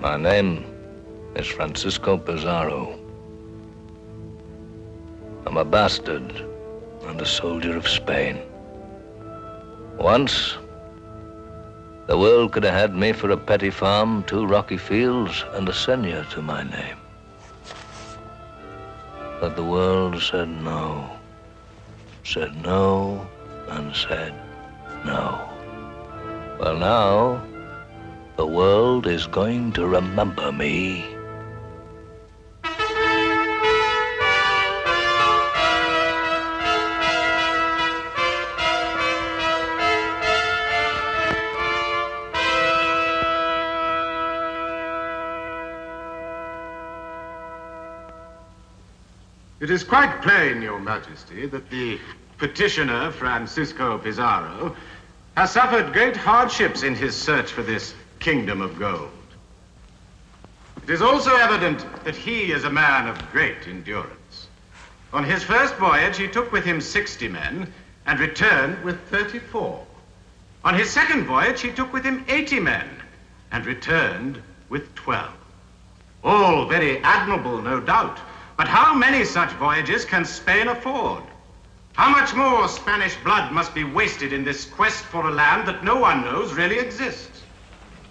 My name is Francisco Pizarro. I'm a bastard and a soldier of Spain. Once, the world could have had me for a petty farm, 2 rocky fields, and a seigneur to my name. But the world said no, and said no. Well, now, the world is going to remember me. It is quite plain, Your Majesty, that the petitioner, Francisco Pizarro, has suffered great hardships in his search for this kingdom of gold. It is also evident that he is a man of great endurance. On his first voyage, he took with him 60 men and returned with 34. On his second voyage, he took with him 80 men and returned with 12. All very admirable, no doubt. But how many such voyages can Spain afford? How much more Spanish blood must be wasted in this quest for a land that no one knows really exists?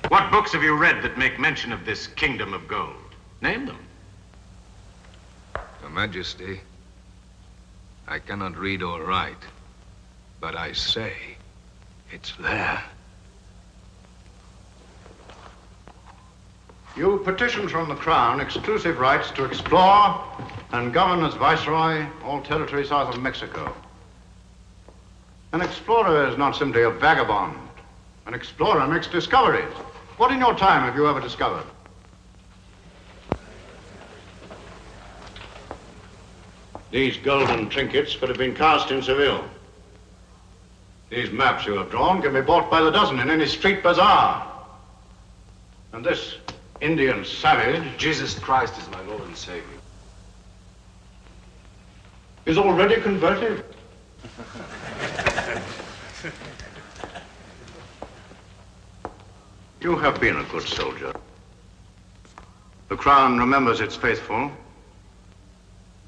What books have you read that make mention of this kingdom of gold? Name them. Your Majesty, I cannot read or write, but I say it's there. You petitioned from the Crown exclusive rights to explore and govern as Viceroy all territory south of Mexico. An explorer is not simply a vagabond. An explorer makes discoveries. What in your time have you ever discovered? These golden trinkets could have been cast in Seville. These maps you have drawn can be bought by the dozen in any street bazaar. And this Indian savage, Jesus Christ is my Lord and Savior, is already converted. You have been a good soldier. The Crown remembers its faithful.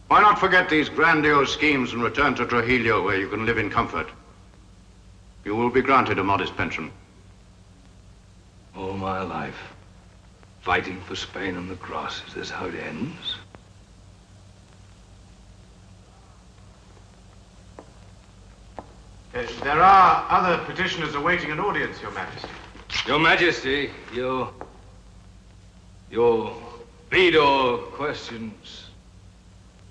Why not forget these grandiose schemes and return to Trujillo, where you can live in comfort? You will be granted a modest pension. All my life, fighting for Spain and the cross. Is this how it ends? There are other petitioners awaiting an audience, Your Majesty. Your Majesty, your Vidor questions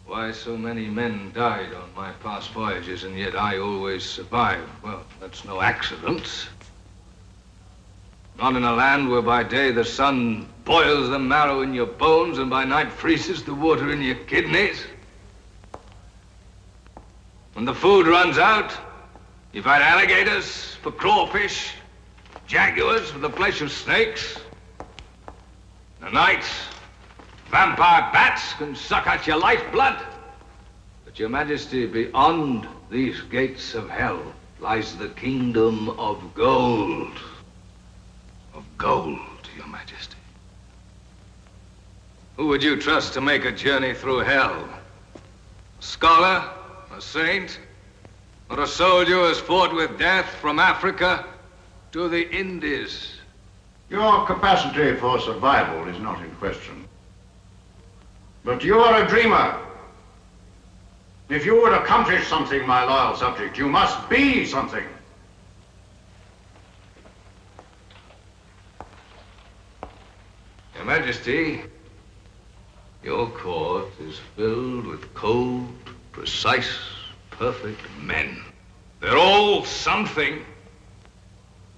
why so many men died on my past voyages and yet I always survived. Well, that's no accident. Not in a land where by day the sun boils the marrow in your bones and by night freezes the water in your kidneys. When the food runs out, you fight alligators for crawfish, jaguars for the flesh of snakes. At night, vampire bats can suck out your lifeblood. But, Your Majesty, beyond these gates of hell lies the kingdom of gold. Of gold, Your Majesty. Who would you trust to make a journey through hell? A scholar, a saint, or a soldier who has fought with death from Africa to the Indies? Your capacity for survival is not in question. But you are a dreamer. If you would accomplish something, my loyal subject, you must be something. Your Majesty, your court is filled with cold, precise, perfect men. They're all something,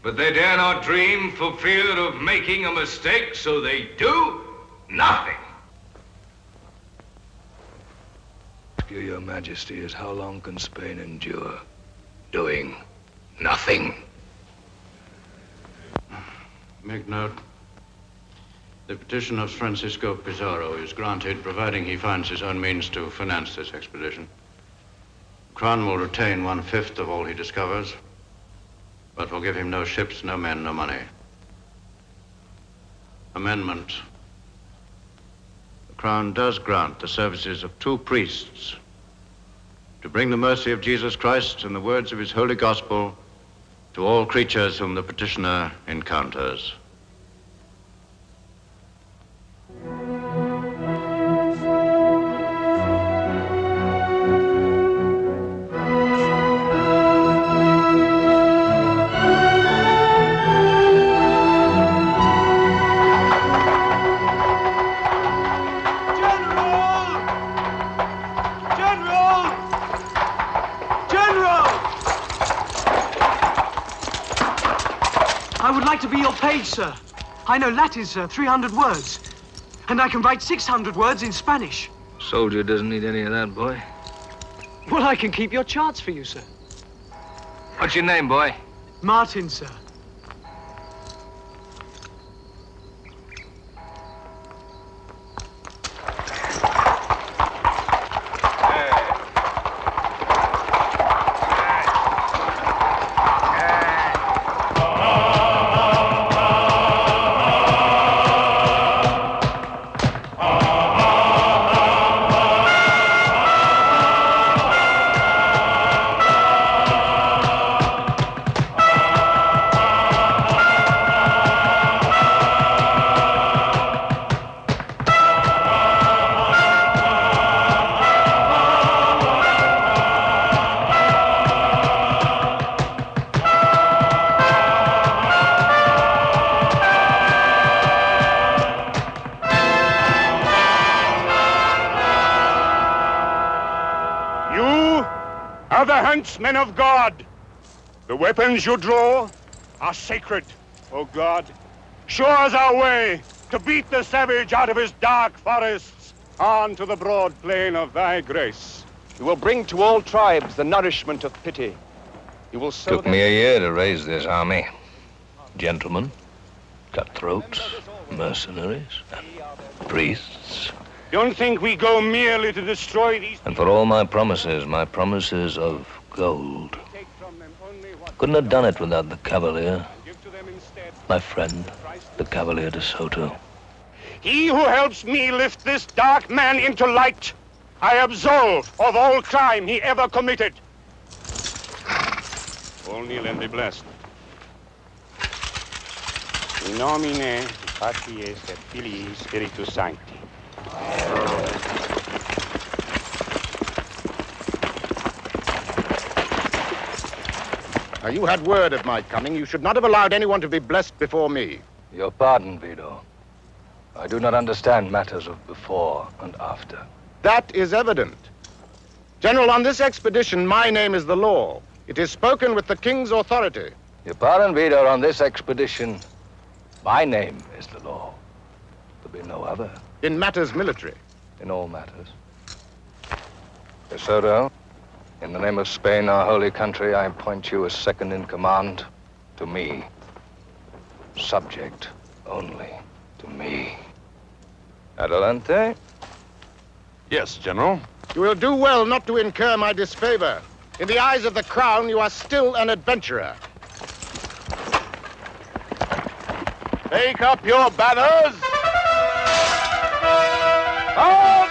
but they dare not dream for fear of making a mistake, so they do nothing. Your Majesty, is how long can Spain endure doing nothing? Make note. The petition of Francisco Pizarro is granted, providing he finds his own means to finance this expedition. The Crown will retain 1/5 of all he discovers, but will give him no ships, no men, no money. amendment. The Crown does grant the services of 2 priests to bring the mercy of Jesus Christ and the words of his holy gospel to all creatures whom the petitioner encounters. I would like to be your page, sir. I know Latin, sir, 300 words. And I can write 600 words in Spanish. Soldier doesn't need any of that, boy. Well, I can keep your charts for you, sir. What's your name, boy? Martin, sir. are the huntsmen of God. The weapons you draw are sacred, O God. Show us our way to beat the savage out of his dark forests on to the broad plain of thy grace. You will bring to all tribes the nourishment of pity. You will sow Took me a year to raise this army. Gentlemen, cutthroats, mercenaries, and priests. Don't think we go merely to destroy these... And for all my promises of gold. Couldn't have done it without the Cavalier. My friend, the Cavalier de Soto. He who helps me lift this dark man into light, I absolve of all crime he ever committed. All kneel and be blessed. In nomine Patris et Filii Spiritus Sancti. Now, you had word of my coming. You should not have allowed anyone to be blessed before me. Your pardon, Vido. I do not understand matters of before and after. That is evident. General, on this expedition, my name is the law. It is spoken with the king's authority. Your pardon, Vido, on this expedition, my name is the law. There be no other. In matters military. In all matters. De Soto, in the name of Spain, our holy country, I appoint you as second in command to me. Subject only to me. Adelante. Yes, General. You will do well not to incur my disfavor. In the eyes of the crown, you are still an adventurer. Take up your banners! Up!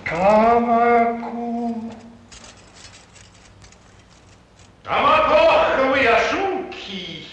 Kamaku. Tamako Yasuki.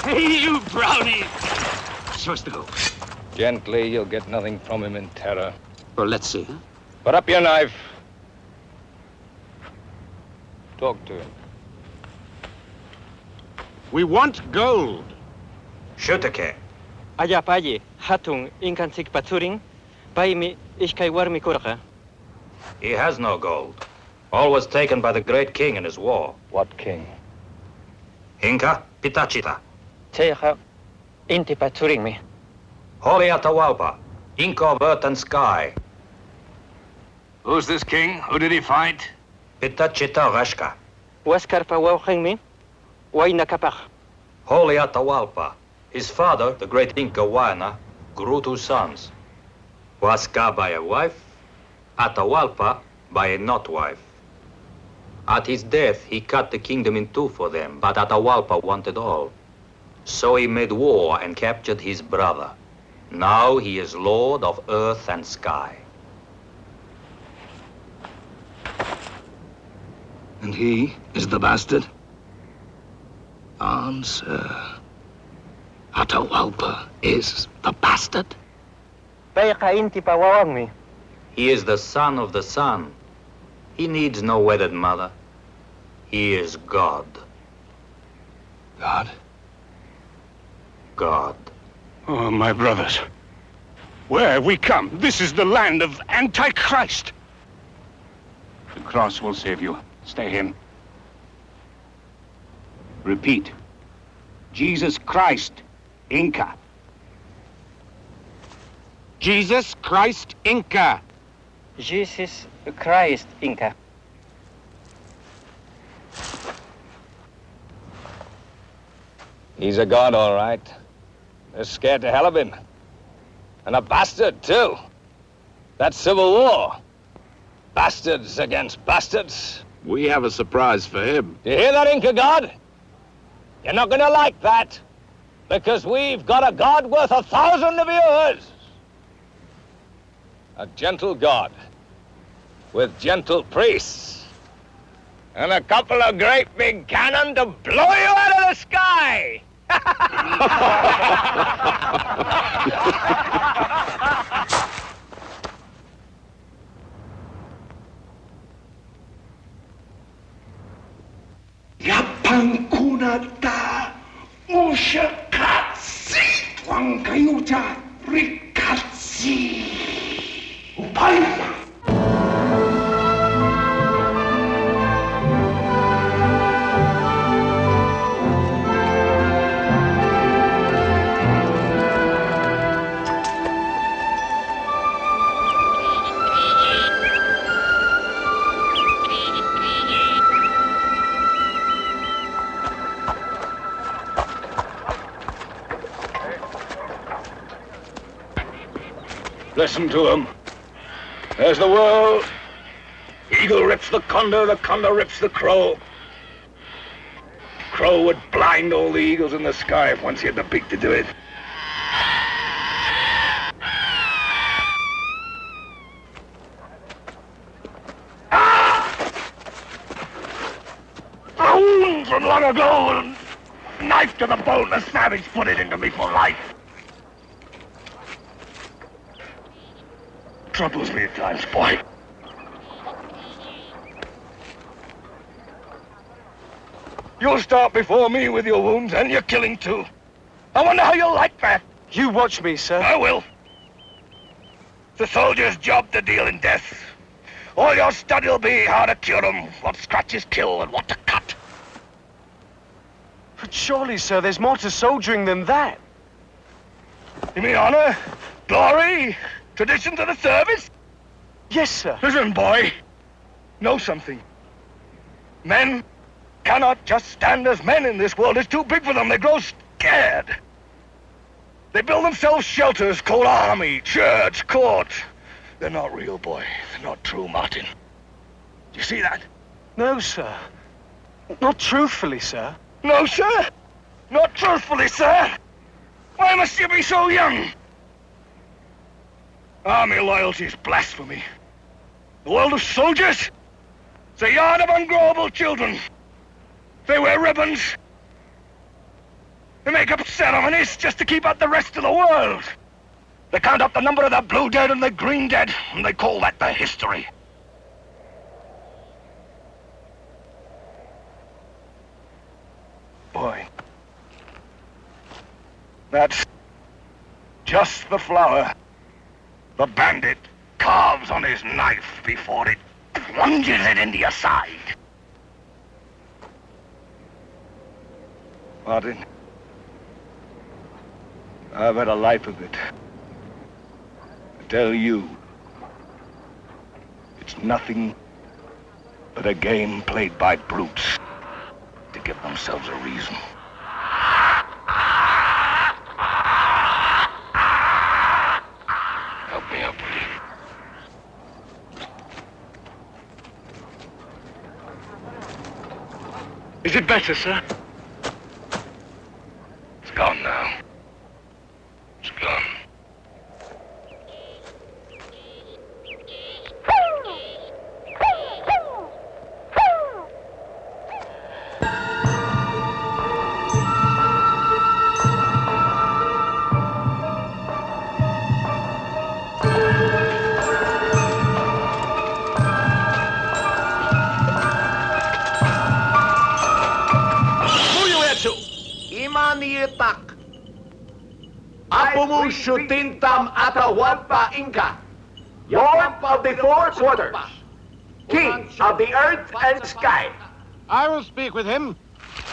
Hey, you brownie! Show us the gold. Gently, you'll get nothing from him in terror. Well, let's see. Put up your knife. Talk to him. We want gold. Shutake. Aya paye, hatung inkansik paturing, paimi ishkai warmi kurka. He has no gold. All was taken by the great king in his war. What king? Inca Pitachita. Teja inti paturing me. Holy Atahualpa, Inca of earth and sky. Who's this king? Who did he fight? Pitachita Rashka. Waskar pa wawheng me, way nakapach. Holy Atahualpa. His father, the great Inca Huayna, grew 2 sons. Huasca by a wife, Atahualpa by a not wife. At his death, he cut the kingdom in 2 for them, but Atahualpa wanted all. So he made war and captured his brother. Now he is lord of earth and sky. And he is the bastard? Answer. Atahualpa is the bastard? Payka inti pa wawang me. He is the son of the sun. He needs no wedded mother. He is God. God? God. Oh, my brothers. Where have we come? This is the land of Antichrist. The cross will save you. Stay in. Repeat. Jesus Christ, Inca. Jesus Christ Inca. Jesus Christ Inca. He's a god, all right. They're scared to hell of him. And a bastard, too. That's civil war. Bastards against bastards. We have a surprise for him. Do you hear that, Inca god? You're not gonna like that, because we've got a god worth 1,000 of yours. A gentle god with gentle priests and a couple of great big cannon to blow you out of the sky. Yapankunata ushakatsi twangayuta rikatsi upaya. Listen to him. There's the world. Eagle rips the condor rips the crow. Crow would blind all the eagles in the sky if once he had the beak to do it. A wound from long ago, knife to the bone, the savage put it into me for life. Troubles me at times, boy. You'll start before me with your wounds and your killing too. I wonder how you'll like that. You watch me, sir. I will. It's the soldier's job to deal in death. All your study will be how to cure 'em, what scratches kill, and what to cut. But surely, sir, there's more to soldiering than that. You mean honor, glory, traditions of the service? Yes, sir. Listen, boy. Know something. Men cannot just stand as men in this world. It's too big for them. They grow scared. They build themselves shelters called army, church, court. They're not real, boy. They're not true, Martin. Do you see that? No, sir. Not truthfully, sir. No, sir? Not truthfully, sir? Why must you be so young? Army loyalty is blasphemy. The world of soldiers? It's a yard of ungrowable children. They wear ribbons. They make up ceremonies just to keep out the rest of the world. They count up the number of the blue dead and the green dead, and they call that the history. Boy, that's just the flower the bandit carves on his knife before it plunges it into your side. Martin, I've had a life of it. I tell you, it's nothing but a game played by brutes to give themselves a reason. Help me up, will you? Is it better, sir? It's gone now. It's gone. Imaniitak. Apumu Shutintam Atawampa Inca, Lord of the four quarters, King of the earth and sky. I will speak with him.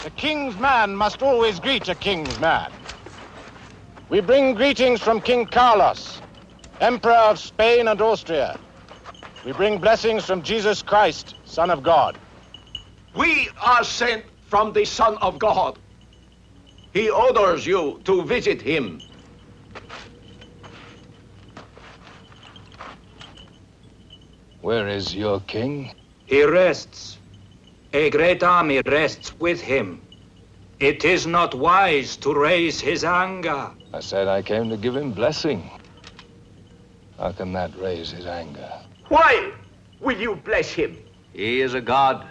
A king's man must always greet a king's man. We bring greetings from King Carlos, Emperor of Spain and Austria. We bring blessings from Jesus Christ, Son of God. We are sent from the Son of God. He orders you to visit him. Where is your king? He rests. A great army rests with him. It is not wise to raise his anger. I said I came to give him blessing. How can that raise his anger? Why will you bless him? He is a god.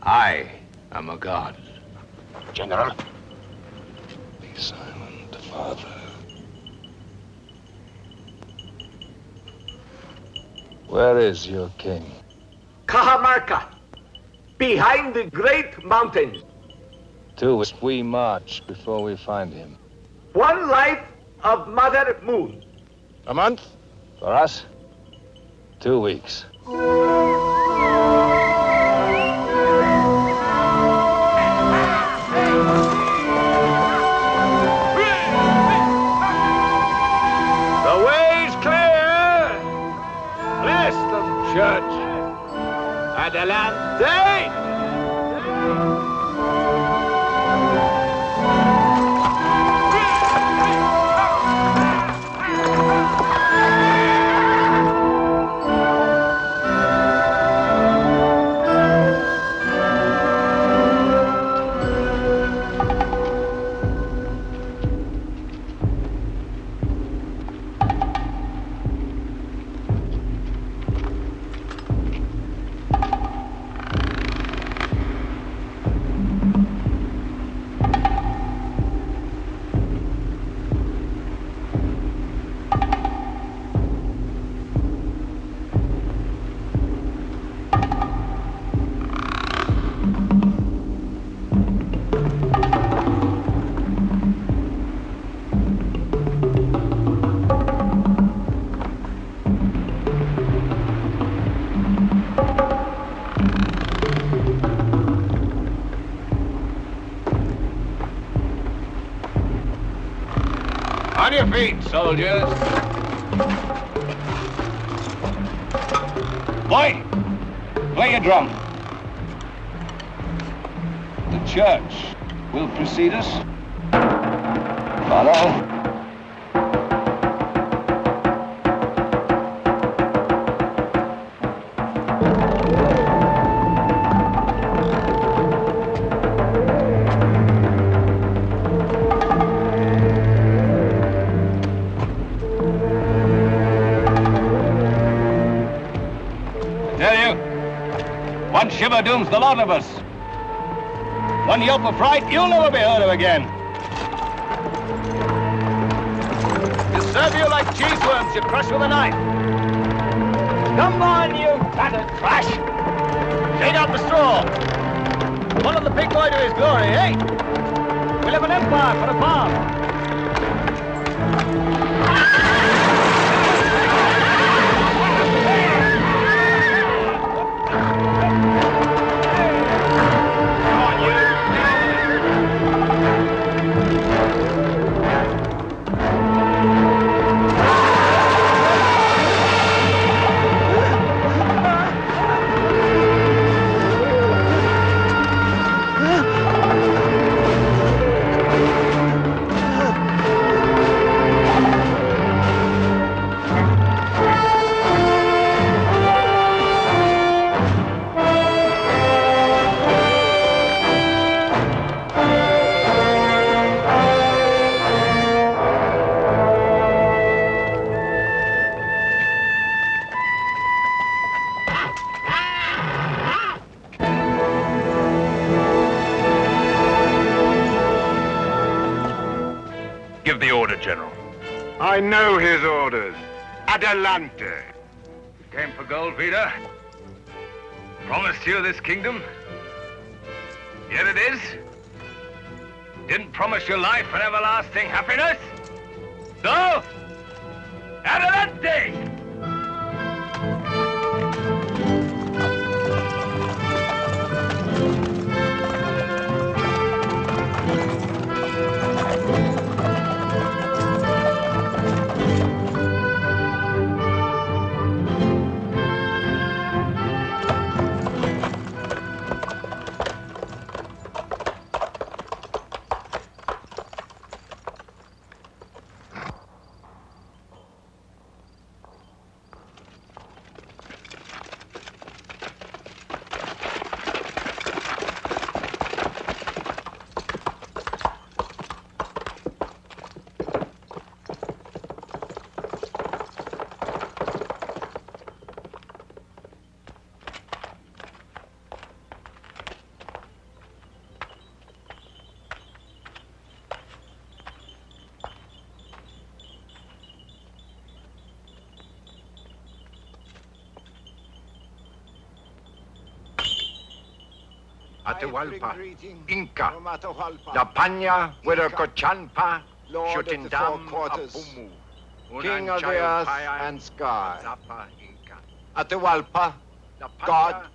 I am a god. General. Be silent, Father. Where is your king? Cajamarca, behind the great mountains. Two must we march before we find him. One light of Mother Moon. A month? For us, 2 weeks. The way's clear. Bless them, Church. Adelante. On your feet, soldiers. Boy, play your drum. The church will precede us. Follow. One shiver dooms the lot of us. One yelp of fright, you'll never be heard of again. We'll serve you like cheeseworms you crush with a knife. Come on, you battered trash. Shake out the straw. Follow the big boy to his glory, eh? We'll have an empire for a farm. Give the order, General. I know his orders. Adelante. Came for gold, Vida. Promised you this kingdom. Here it is. Didn't promise you life and everlasting happiness. So, adelante! Atahualpa, Inca, Lapanya, Huirocochanpa, Xotindam, Apumu, King of the earth and sky. Atahualpa, God,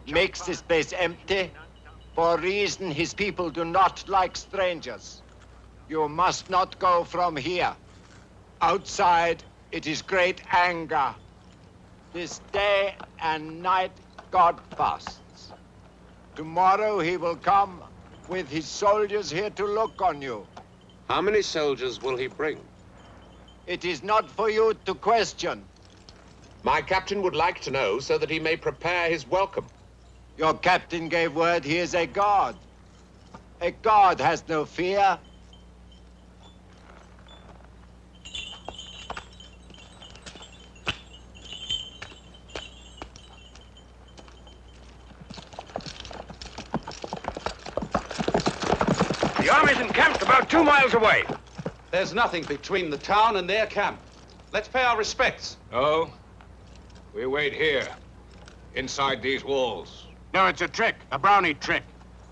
makes this place empty for a reason his people do not like strangers. You must not go from here. Outside, it is great anger. This day and night, God fasts. Tomorrow he will come with his soldiers here to look on you. How many soldiers will he bring? It is not for you to question. My captain would like to know so that he may prepare his welcome. Your captain gave word he is a god. A god has no fear. The army's encamped about 2 miles away. There's nothing between the town and their camp. Let's pay our respects. No. We wait here, inside these walls. No, it's a trick, a brownie trick.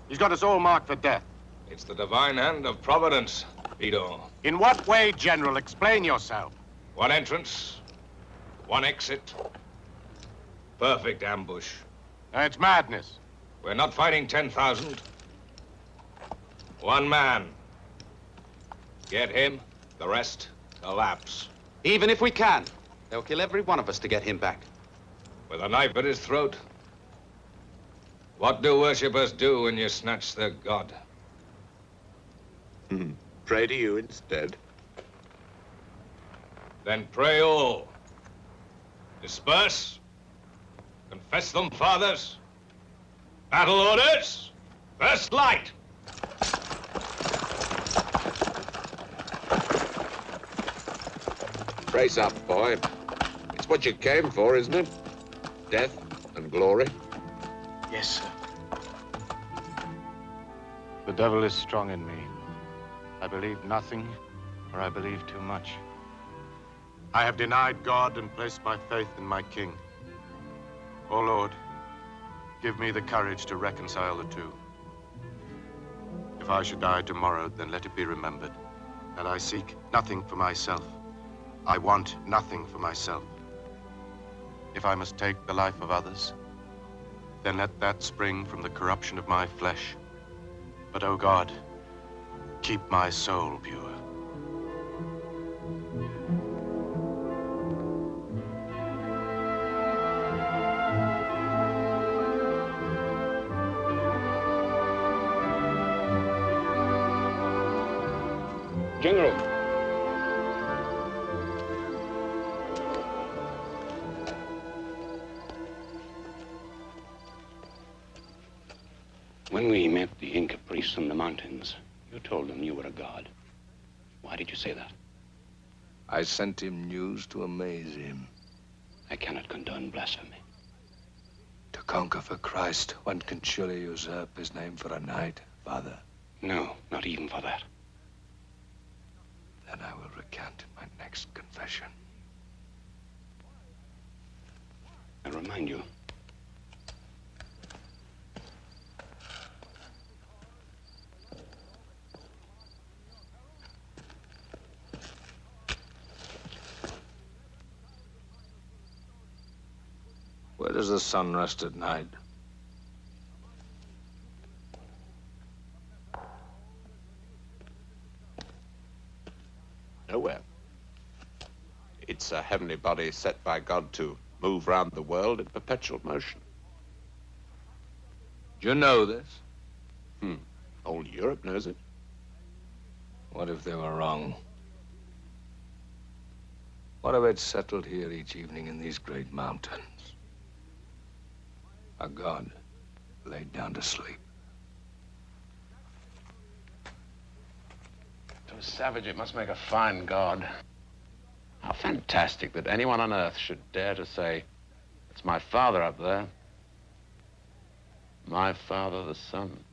He's got us all marked for death. It's the divine hand of Providence, Vito. In what way, General? Explain yourself. One entrance, one exit. Perfect ambush. It's madness. We're not fighting 10,000. One man. Get him, The rest, collapse. Even if we can, they'll kill every one of us to get him back. With a knife at his throat? What do worshippers do when you snatch their god? Pray to you instead. Then pray all. Disperse. Confess them, fathers. Battle orders. First light. Brace up, boy. It's what you came for, isn't it? Death and glory. Yes, sir. The devil is strong in me. I believe nothing, or I believe too much. I have denied God and placed my faith in my king. O Lord, give me the courage to reconcile the two. If I should die tomorrow, then let it be remembered that I seek nothing for myself. I want nothing for myself. If I must take the life of others, then let that spring from the corruption of my flesh. But, O God, keep my soul pure. General. When we met the Inca priests in the mountains, you told them you were a god. Why did you say that? I sent him news to amaze him. I cannot condone blasphemy. To conquer for Christ, one can surely usurp his name for a night, Father. No, not even for that. Then I will recant my next confession. I remind you, where does the sun rest at night? Nowhere. It's a heavenly body set by God to move round the world in perpetual motion. Do you know this? All Europe knows it. What if they were wrong? What if it settled here each evening in these great mountains? A god laid down to sleep. To a savage, it must make a fine god. How fantastic that anyone on Earth should dare to say, it's my father up there. My father, the sun.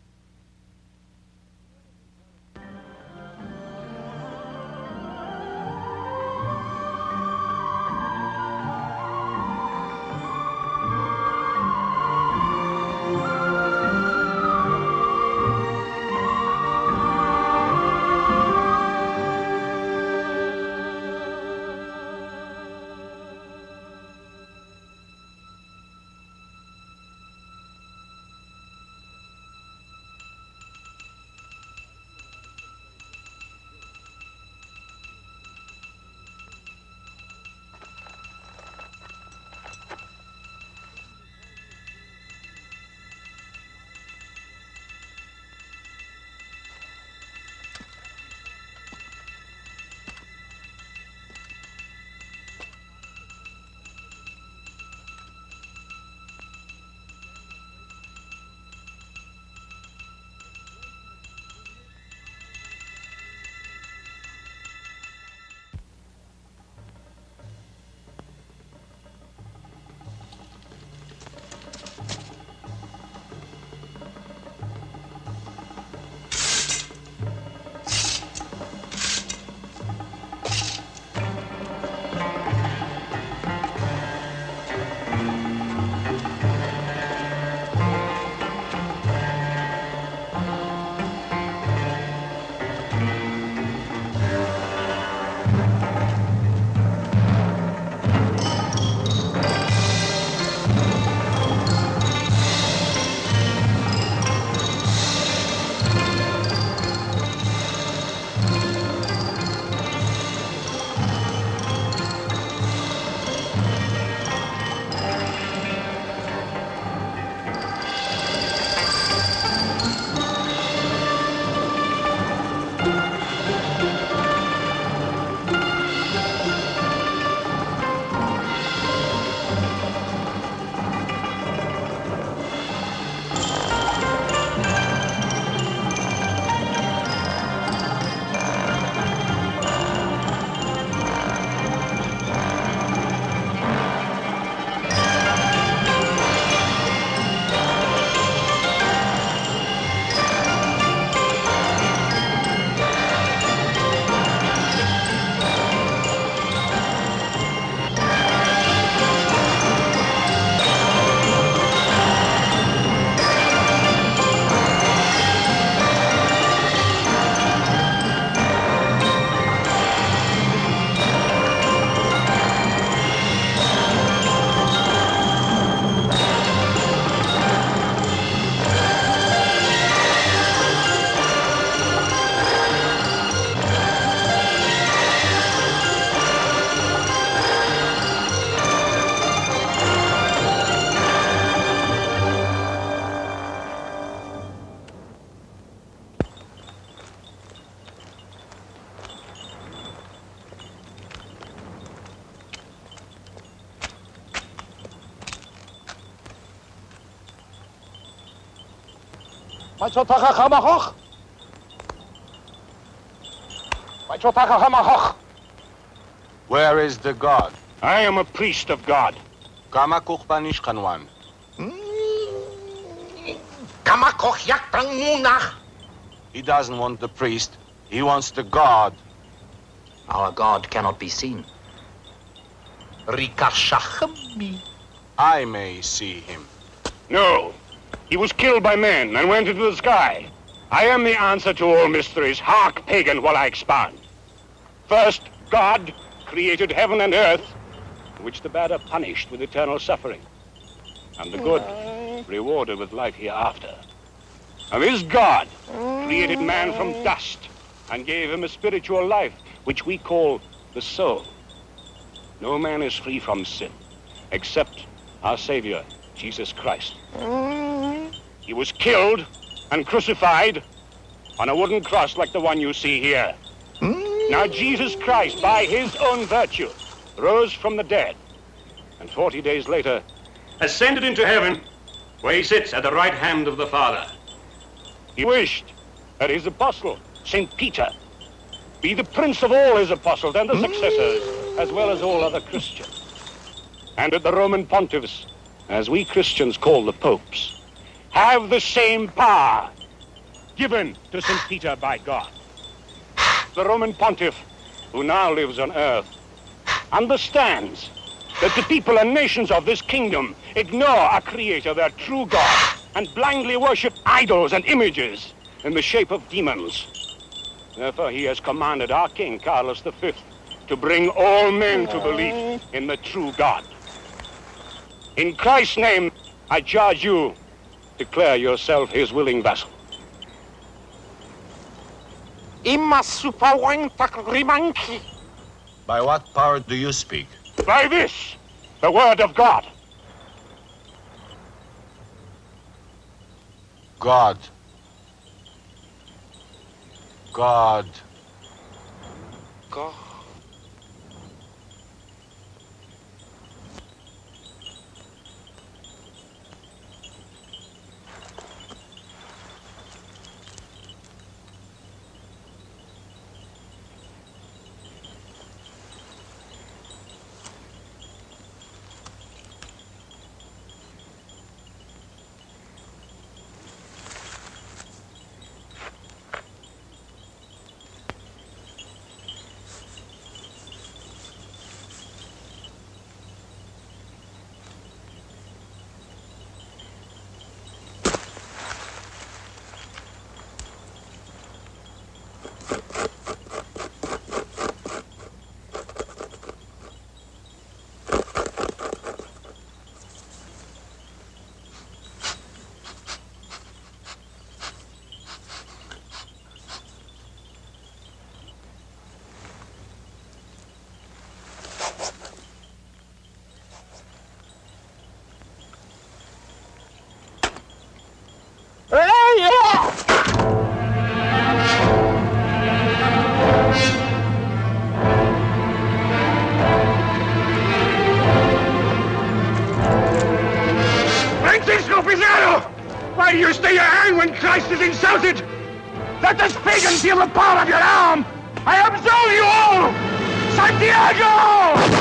Where is the God? I am a priest of God. Kamakuch Banishkanwan. He doesn't want the priest. He wants the God. Our God cannot be seen. I may see him. No. He was killed by men and went into the sky. I am the answer to all mysteries. Hark, pagan, while I expound. First, God created heaven and earth, which the bad are punished with eternal suffering, and the good rewarded with life hereafter. And this God created man from dust and gave him a spiritual life, which we call the soul. No man is free from sin, except our Savior, Jesus Christ. He was killed and crucified on a wooden cross like the one you see here. Now Jesus Christ, by his own virtue, rose from the dead, and 40 days later ascended into heaven, where he sits at the right hand of the Father. He wished that his apostle, St. Peter, be the prince of all his apostles and the successors, as well as all other Christians. And that the Roman pontiffs, as we Christians call the popes, have the same power given to St. Peter by God. The Roman pontiff, who now lives on earth, understands that the people and nations of this kingdom ignore our Creator, their true God, and blindly worship idols and images in the shape of demons. Therefore, he has commanded our King, Carlos V, to bring all men to belief in the true God. In Christ's name, I charge you, declare yourself his willing vassal. By what power do you speak? By this, the word of God. God. God. God. Francisco Pizarro! Why do you stay your hand when Christ is insulted? Let this pagan feel the power of your arm! I absolve you all! Santiago!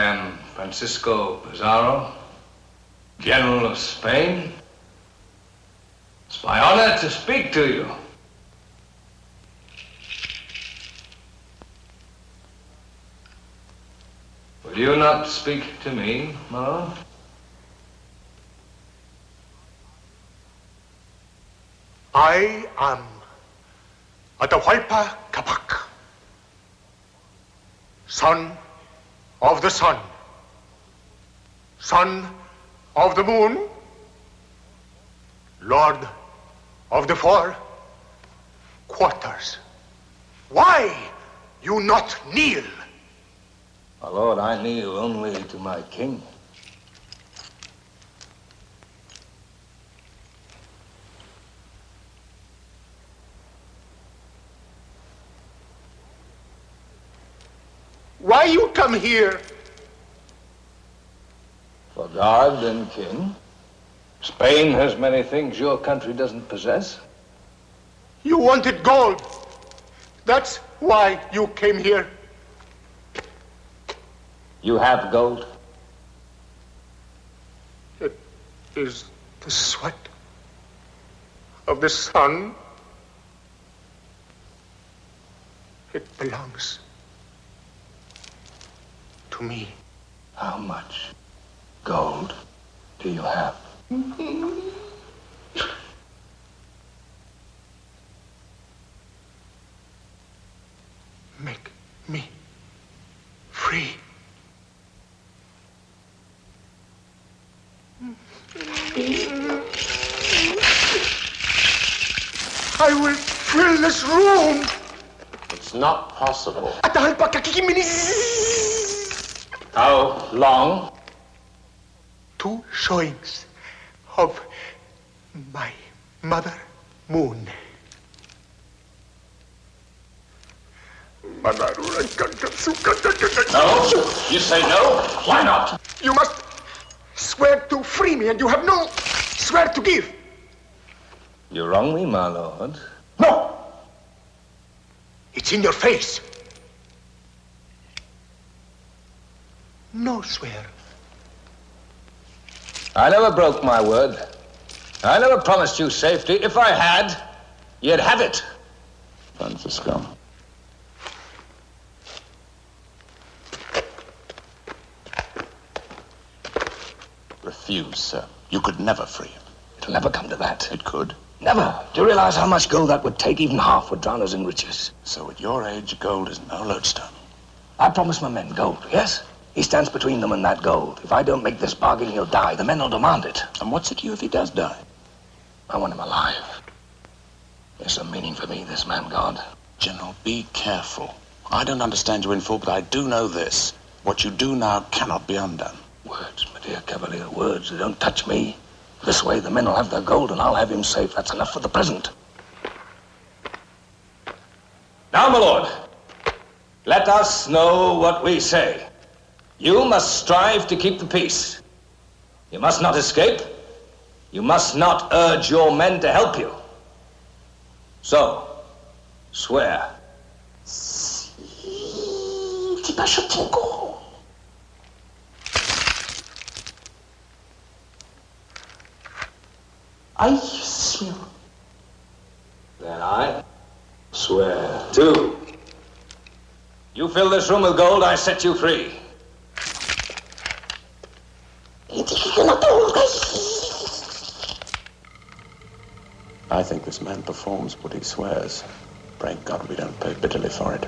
am Francisco Pizarro, General of Spain. It's my honor to speak to you. Will you not speak to me, my lord? I am Atahualpa Capac, son of the sun, son of the moon, lord of the four quarters. Why you not kneel? My lord, I kneel only to my king. Why you come here? For God and king. Spain has many things your country doesn't possess. You wanted gold. That's why you came here. You have gold? It is the sweat of the sun. It belongs to me. How much gold do you have? Make me free. I will fill this room. It's not possible. How long? 2 showings of my mother moon. No? You say no? Why not? You must swear to free me, and you have no swear to give. You wrong me, my lord. No! It's in your face. No swear. I never broke my word. I never promised you safety. If I had, you'd have it. Francisco. Refuse, sir. You could never free him. It'll never come to that. It could. Never. Do you realize how much gold that would take? Even half would drown us in riches. So at your age, gold is no lodestone. I promised my men gold, yes? He stands between them and that gold. If I don't make this bargain, he'll die. The men will demand it. And what's it to you if he does die? I want him alive. There's some meaning for me, this man God. General, be careful. I don't understand you in full, but I do know this. What you do now cannot be undone. Words, my dear Cavalier, words. They don't touch me. This way, the men will have their gold, and I'll have him safe. That's enough for the present. Now, my lord, let us know what we say. You must strive to keep the peace. You must not escape. You must not urge your men to help you. So, swear. I swear. Then I swear too. You fill this room with gold, I set you free. I think this man performs what he swears. Pray God we don't pay bitterly for it.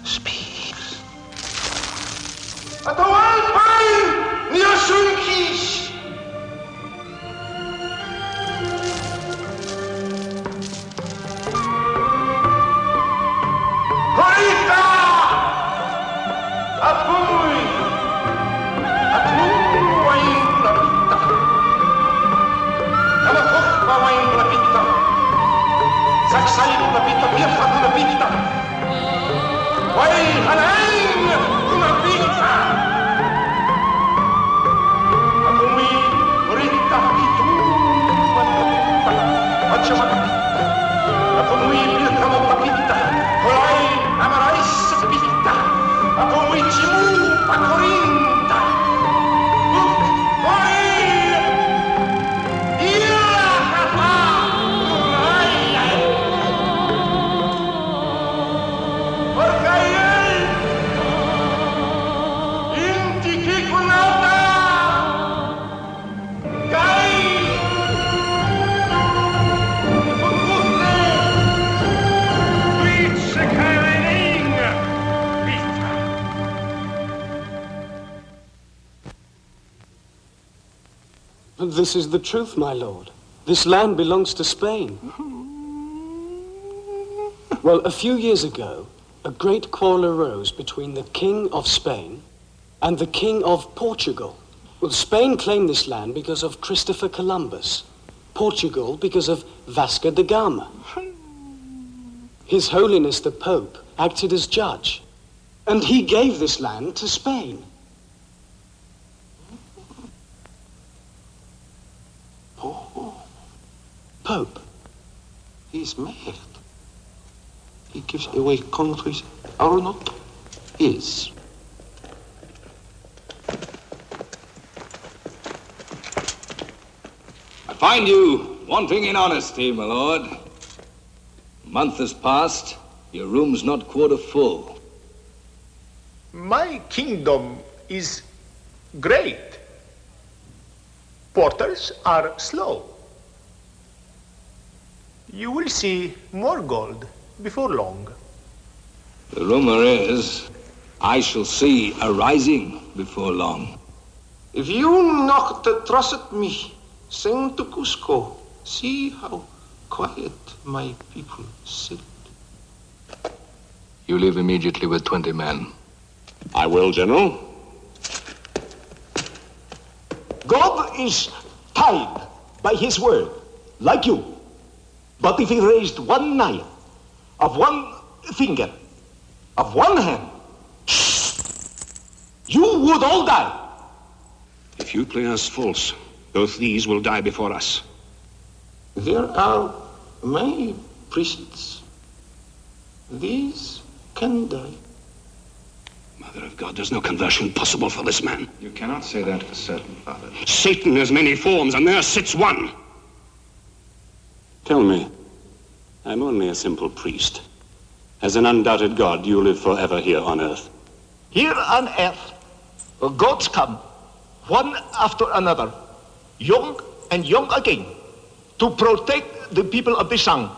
Speaks. Atahualpa! Niyosunkis! Horita! Apuy! Apuy! Larita! Saksayid una pita, Pirhat una pita. Wai hanain una pita. Apumi rita pitu macam pita. Apumi Pirhat una pita. Kolai amarais pita. Apumi cimu pakorinta. This is the truth, my lord. This land belongs to Spain. Well, a few years ago, a great quarrel arose between the King of Spain and the King of Portugal. Well, Spain claimed this land because of Christopher Columbus. Portugal because of Vasco da Gama. His Holiness the Pope acted as judge, and he gave this land to Spain. Pope. He's mad. He gives away countries are not his. I find you wanting in honesty, my lord. A month has passed, your room's not quarter full. My kingdom is great. Porters are slow. You will see more gold before long. The rumor is I shall see a rising before long. If you not trust me, sing to Cusco. See how quiet my people sit. You leave immediately with 20 men. I will, General. God is tied by his word, like you. But if he raised one nail of one finger, of one hand, you would all die. If you play us false, both these will die before us. There are many priests. These can die. Mother of God, there's no conversion possible for this man. You cannot say that for certain, Father. Satan has many forms, and there sits one. Tell me, I'm only a simple priest. As an undoubted God, you live forever here on earth. Here on earth, gods come, one after another, young and young again, to protect the people of the sun.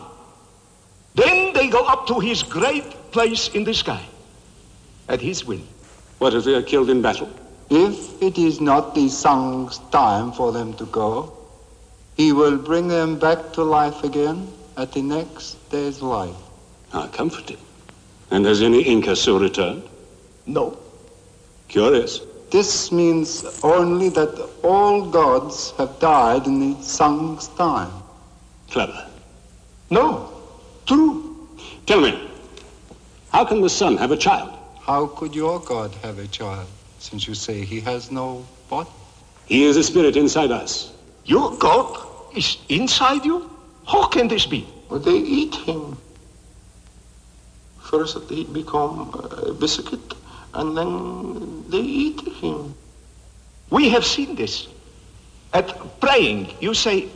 Then they go up to his great place in the sky, at his will. What if they are killed in battle? If it is not the sun's time for them to go, he will bring them back to life again at the next day's life. Ah, comforting. And has any Inca so returned? No. Curious. This means only that all gods have died in the sun's time. Clever. No, true. Tell me, how can the sun have a child? How could your God have a child, since you say he has no body? He is a spirit inside us. Your God is inside you? How can this be? Well, they eat him. First he become a biscuit, and then they eat him. We have seen this. At praying, you say,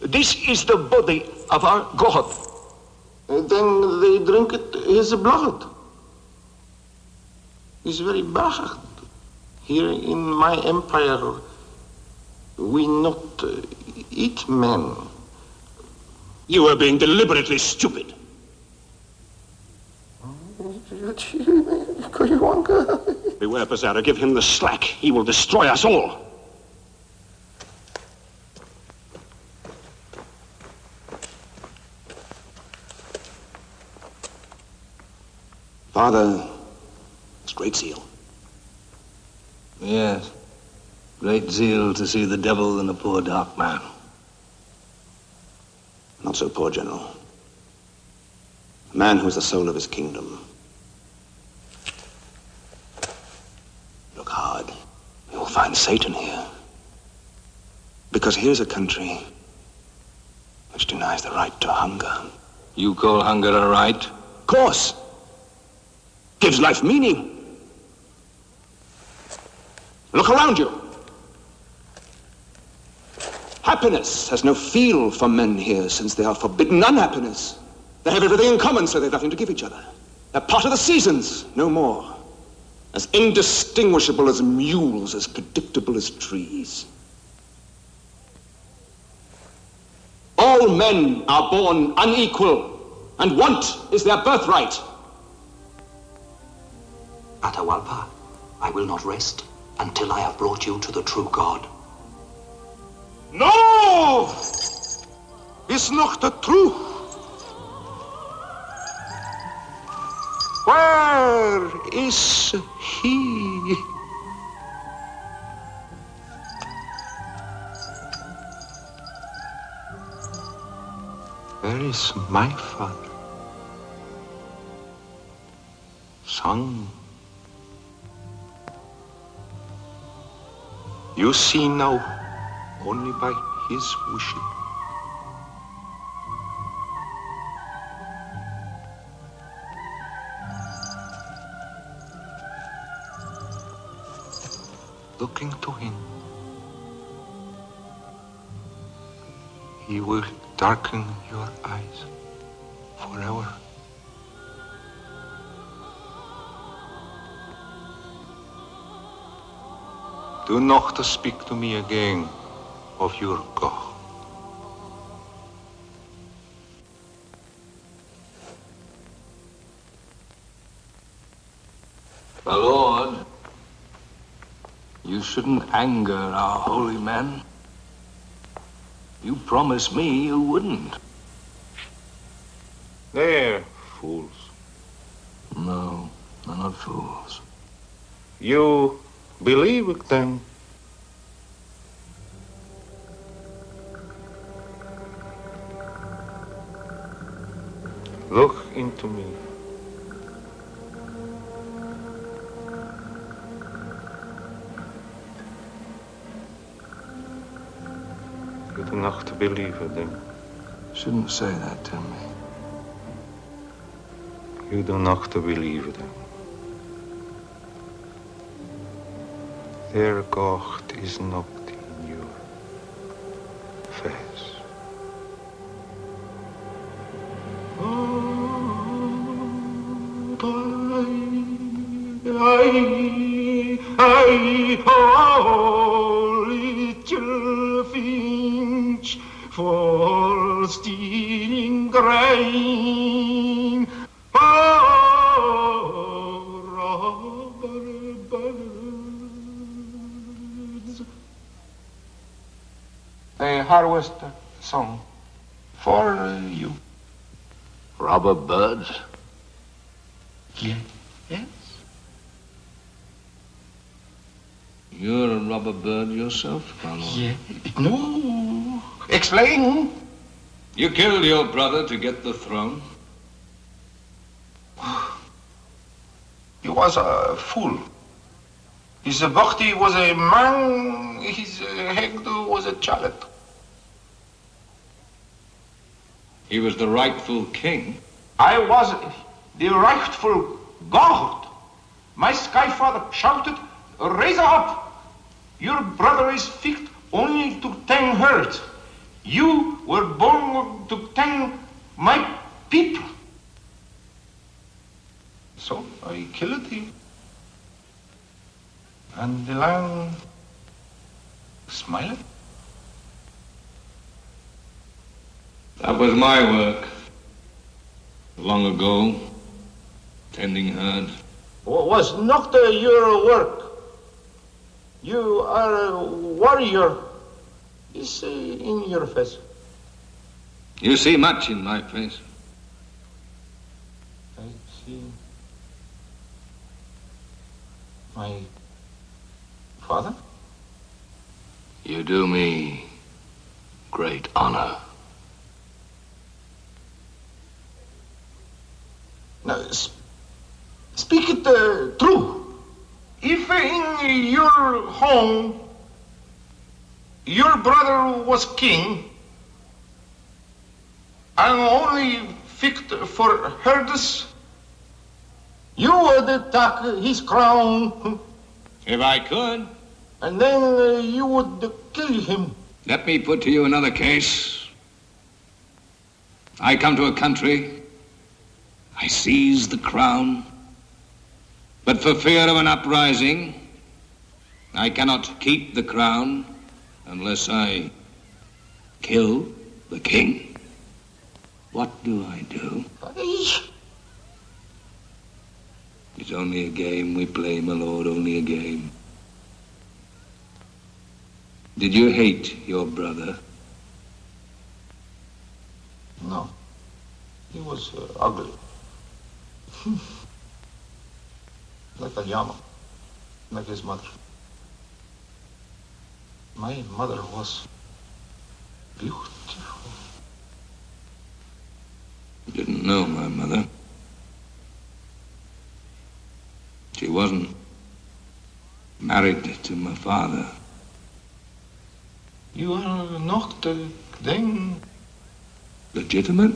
this is the body of our God. And then they drink his blood. It's very bad. Here in my empire, we not eat men. You are being deliberately stupid. Beware, Pizarro. Give him the slack. He will destroy us all. Father, it's great zeal. Yes. Great zeal to see the devil in a poor dark man. Not so poor, General. Man who is the soul of his kingdom. Look hard. You will find Satan here. Because here's a country which denies the right to hunger. You call hunger a right? Of course. Gives life meaning. Look around you. Happiness has no feel for men here, since they are forbidden unhappiness. They have everything in common, so they've nothing to give each other. They're part of the seasons, no more. As indistinguishable as mules, as predictable as trees. All men are born unequal, and want is their birthright. Atahualpa, I will not rest until I have brought you to the true God. No! It's not the truth. Where is he? Where is my father? Son. You see now only by his wishing. Looking to him, he will darken your eyes forever. Do not speak to me again of your God. My lord, you shouldn't anger our holy men. You promised me you wouldn't. They're fools. No, they're not fools. You believe them. Look into me. You do not believe them. Shouldn't say that to me. You do not believe them. Their God is not in your face. Little finch for stealing grain. Robber birds. A harvest song for you. Robber birds? Yes. You're a robber bird yourself, my lord. Yeah. No. Explain. You killed your brother to get the throne. He was a fool. His bhakti was a man, his head was a child. He was the rightful king. I was the rightful God. My sky father shouted, "Raise up! Your brother is fit only to tend herd. You were born to tend my people." So I killed him. And the lion smiled. That was my work. Long ago, tending herd. Was not your work. You are a warrior. It's in your face. You see much in my face. I see my father. You do me great honor. true? If in your home your brother was king and only fit for herds, you would take his crown. If I could. And then you would kill him. Let me put to you another case. I come to a country, I seize the crown, but for fear of an uprising, I cannot keep the crown unless I kill the king. What do I do? It's only a game we play, my lord, only a game. Did you hate your brother? No. He was ugly. Like a llama. Like his mother. My mother was beautiful. You didn't know my mother. She wasn't married to my father. You are not then legitimate?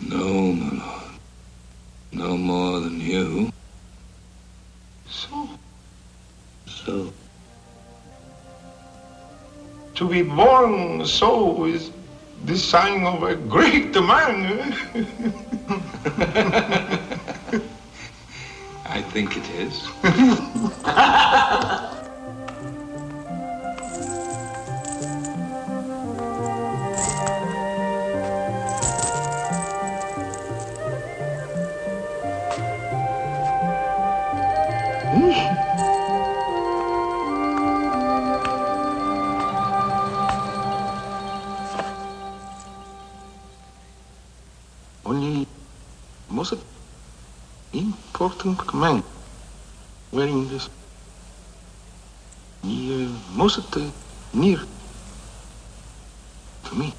No, my lord. No more than you. So? To be born so is the sign of a great man. I think it is. Only most important man wearing this. He most near to me.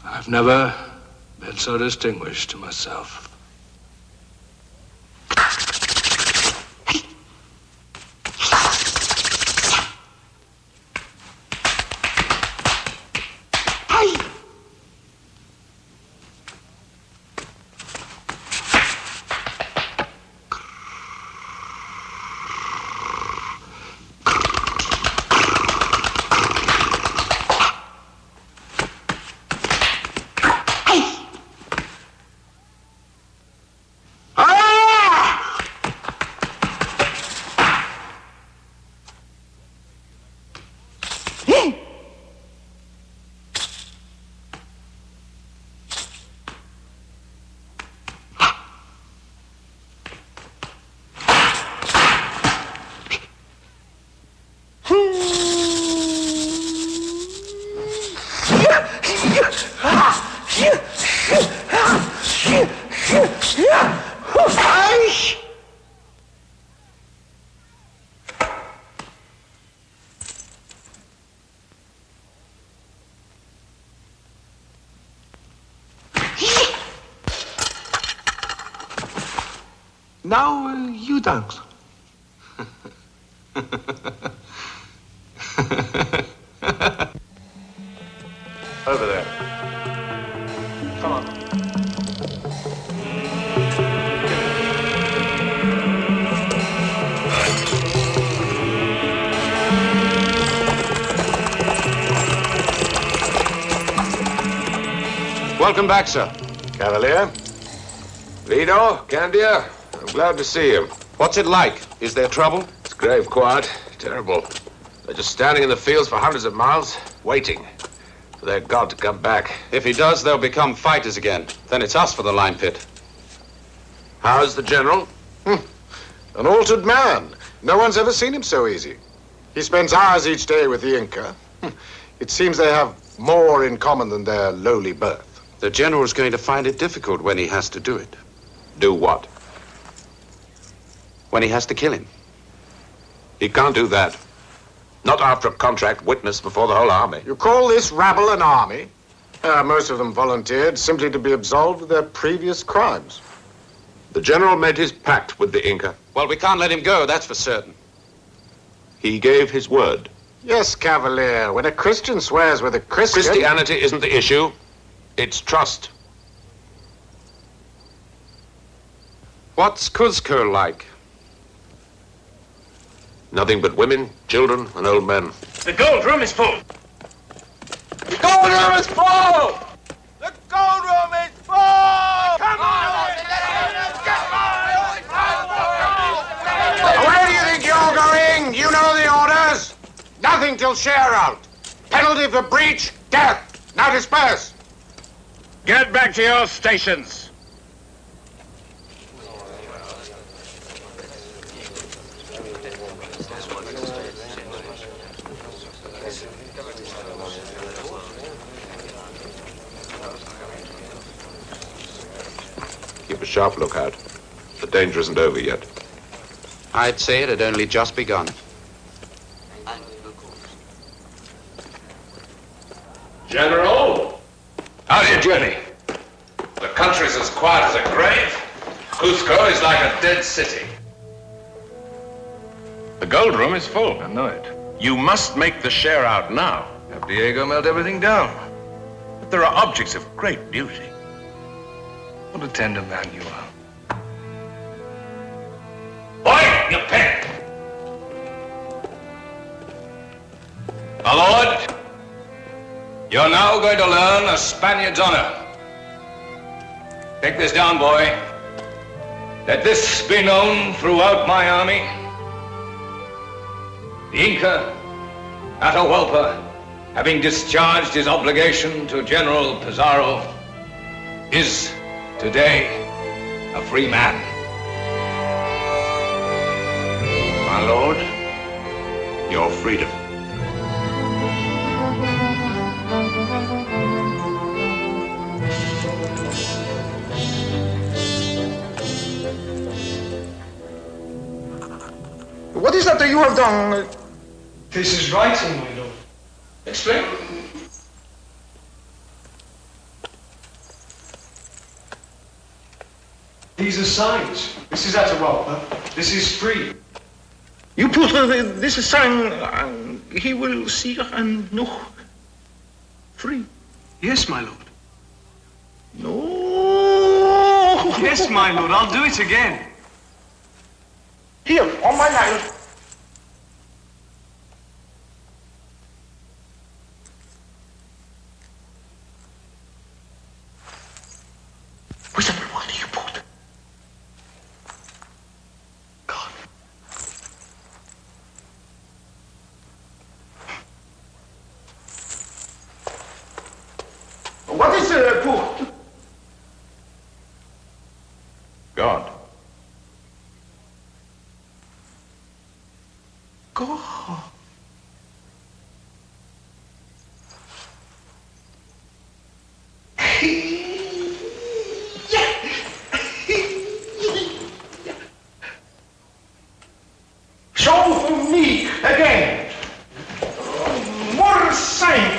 I've never been so distinguished to myself. Now you dance. Over there. Come on. Welcome back, sir. Cavalier? Vito, Candia, I'm glad to see you. What's it like? Is there trouble? It's grave quiet. Terrible. They're just standing in the fields for hundreds of miles, waiting for their god to come back. If he does, they'll become fighters again. Then it's us for the lime pit. How's the general? An altered man. No one's ever seen him so easy. He spends hours each day with the Inca. It seems they have more in common than their lowly birth. The general's going to find it difficult when he has to do it. Do what? When he has to kill him. He can't do that. Not after a contract witnessed before the whole army. You call this rabble an army? Most of them volunteered simply to be absolved of their previous crimes. The general made his pact with the Inca. Well, we can't let him go, that's for certain. He gave his word. Yes, Cavalier. When a Christian swears with a Christian... Christianity isn't the issue. It's trust. What's Cuzco like? Nothing but women, children, and old men. The gold room is full. The gold room is full! The gold room is full! Come on! Where do you think you're going? You know the orders. Nothing till share out. Penalty for breach, death. Now disperse. Get back to your stations. Keep a sharp lookout. The danger isn't over yet. I'd say it had only just begun. General, how's your journey? The country's as quiet as a grave. Cuzco is like a dead city. The gold room is full. I know it. You must make the share out now. Have Diego melt everything down. But there are objects of great beauty. What a tender man you are. Boy, your pen! My lord, you're now going to learn a Spaniard's honor. Take this down, boy. Let this be known throughout my army. The Inca, Atahualpa, having discharged his obligation to General Pizarro, is today a free man. My lord, your freedom. What is that you have done? This is writing, my lord. Explain. These are signs. This is Atahualpa. This is free. You put this sign, he will see and know. Free. Yes, my lord. No. Yes, my lord. I'll do it again. Here, on my knife. What do you put? God. What is put? God. God. Show me again. More sign.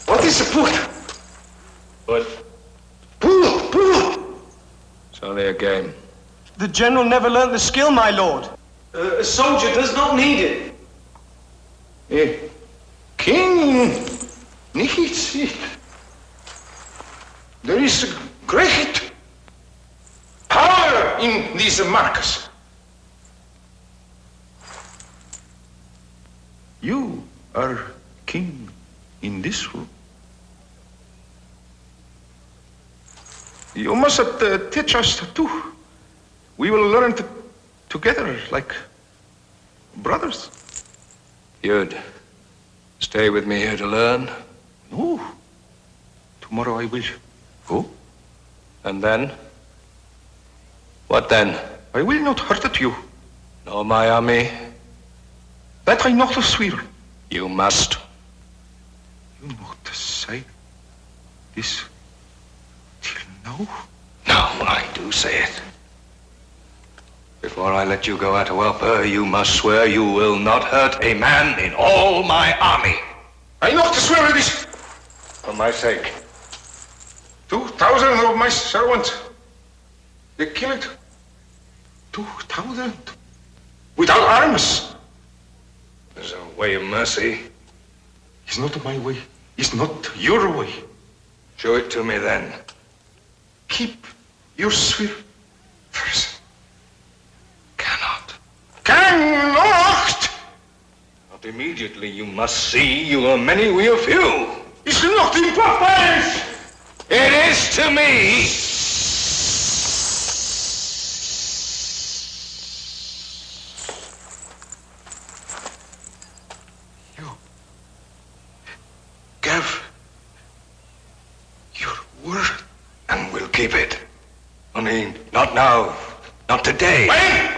What is the put? Put. It's only a game. The general never learnt the skill, my lord. A soldier does not need it. King needs it. There is great power in these marks. You are king in this room. You must teach us too. We will learn together like brothers. You'd stay with me here to learn? No. Tomorrow I will go. And then? What then? I will not hurt you. No, my army. That I not swear. You must. You not say this till now? No, I do say it. Before I let you go, Atahualpa, you must swear you will not hurt a man in all my army. I not swear this. For my sake. 2,000 of my servants. They killed. 2,000. Without arms. There's a way of mercy. It's not my way. It's not your way. Show it to me then. Keep your swear first. Cannot. Cannot! Not immediately. You must see you are many, we are few. It's not important! It is to me. Give your word. And we'll keep it. Only not now. Not today. When?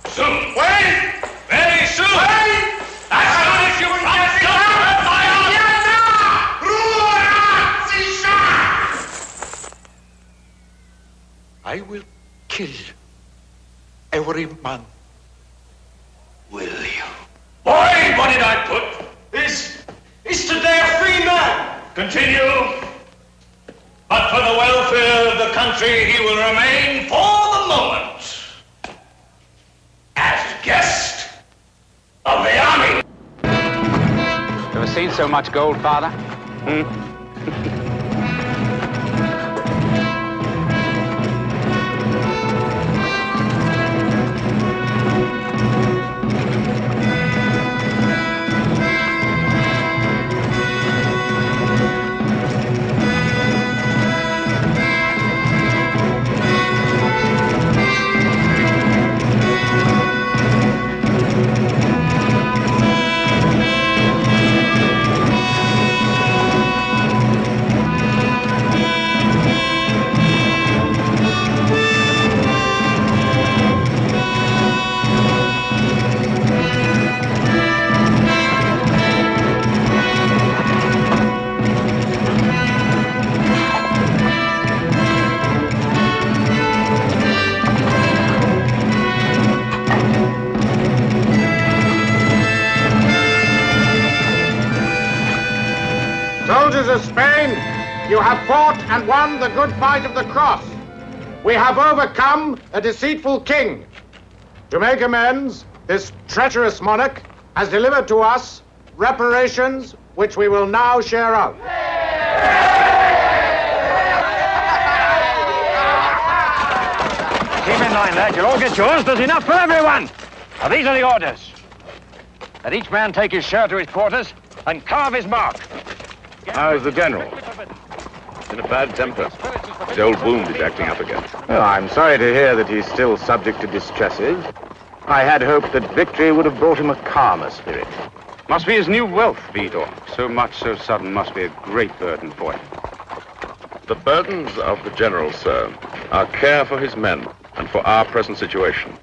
Soon. When? Very soon. When? As soon as you promise to hurt my army. I will kill every man. Will you? Boy, what did I put? Is today a free man? Continue. But for the welfare of the country, he will remain for the moment as guest of the army. Ever seen so much gold, Father? Soldiers of Spain, you have fought and won the good fight of the cross. We have overcome a deceitful king. To make amends, this treacherous monarch has delivered to us reparations which we will now share out. Keep in line, lads. You'll all get yours. There's enough for everyone. Now, these are the orders. Let each man take his share to his quarters and carve his mark. How's the general? In a bad temper. His old wound is acting up again. Well, I'm sorry to hear that he's still subject to distresses. I had hoped that victory would have brought him a calmer spirit. Must be his new wealth, Vidor. So much so sudden must be a great burden for him. The burdens of the general, sir, are care for his men and for our present situation.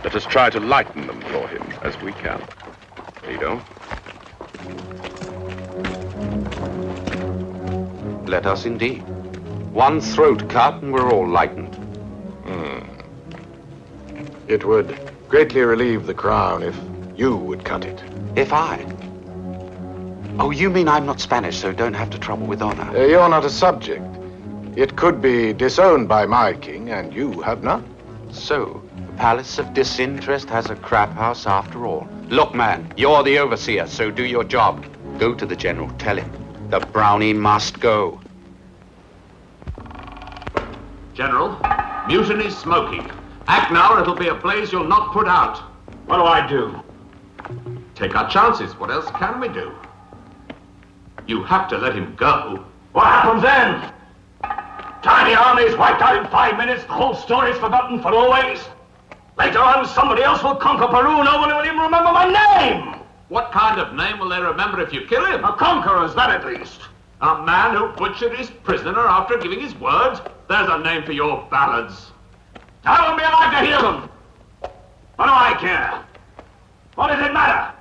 Let us try to lighten them for him as we can. Vidor? Let us indeed. One throat cut and we're all lightened. It would greatly relieve the crown if you would cut it. If I? Oh, you mean I'm not Spanish, so don't have to trouble with honor. You're not a subject. It could be disowned by my king, and you have none. So, the Palace of Disinterest has a crap house after all. Look, man, you're the overseer, so do your job. Go to the general, tell him. The brownie must go. General, mutiny's smoking. Act now or it'll be a blaze you'll not put out. What do I do? Take our chances. What else can we do? You have to let him go. What happens then? Tiny armies wiped out in 5 minutes. The whole story's forgotten for always. Later on, somebody else will conquer Peru. No one will even remember my name. What kind of name will they remember if you kill him? A conqueror's, that at least. A man who butchered his prisoner after giving his word. There's a name for your ballads. I won't be allowed to hear them. What do I care? What does it matter?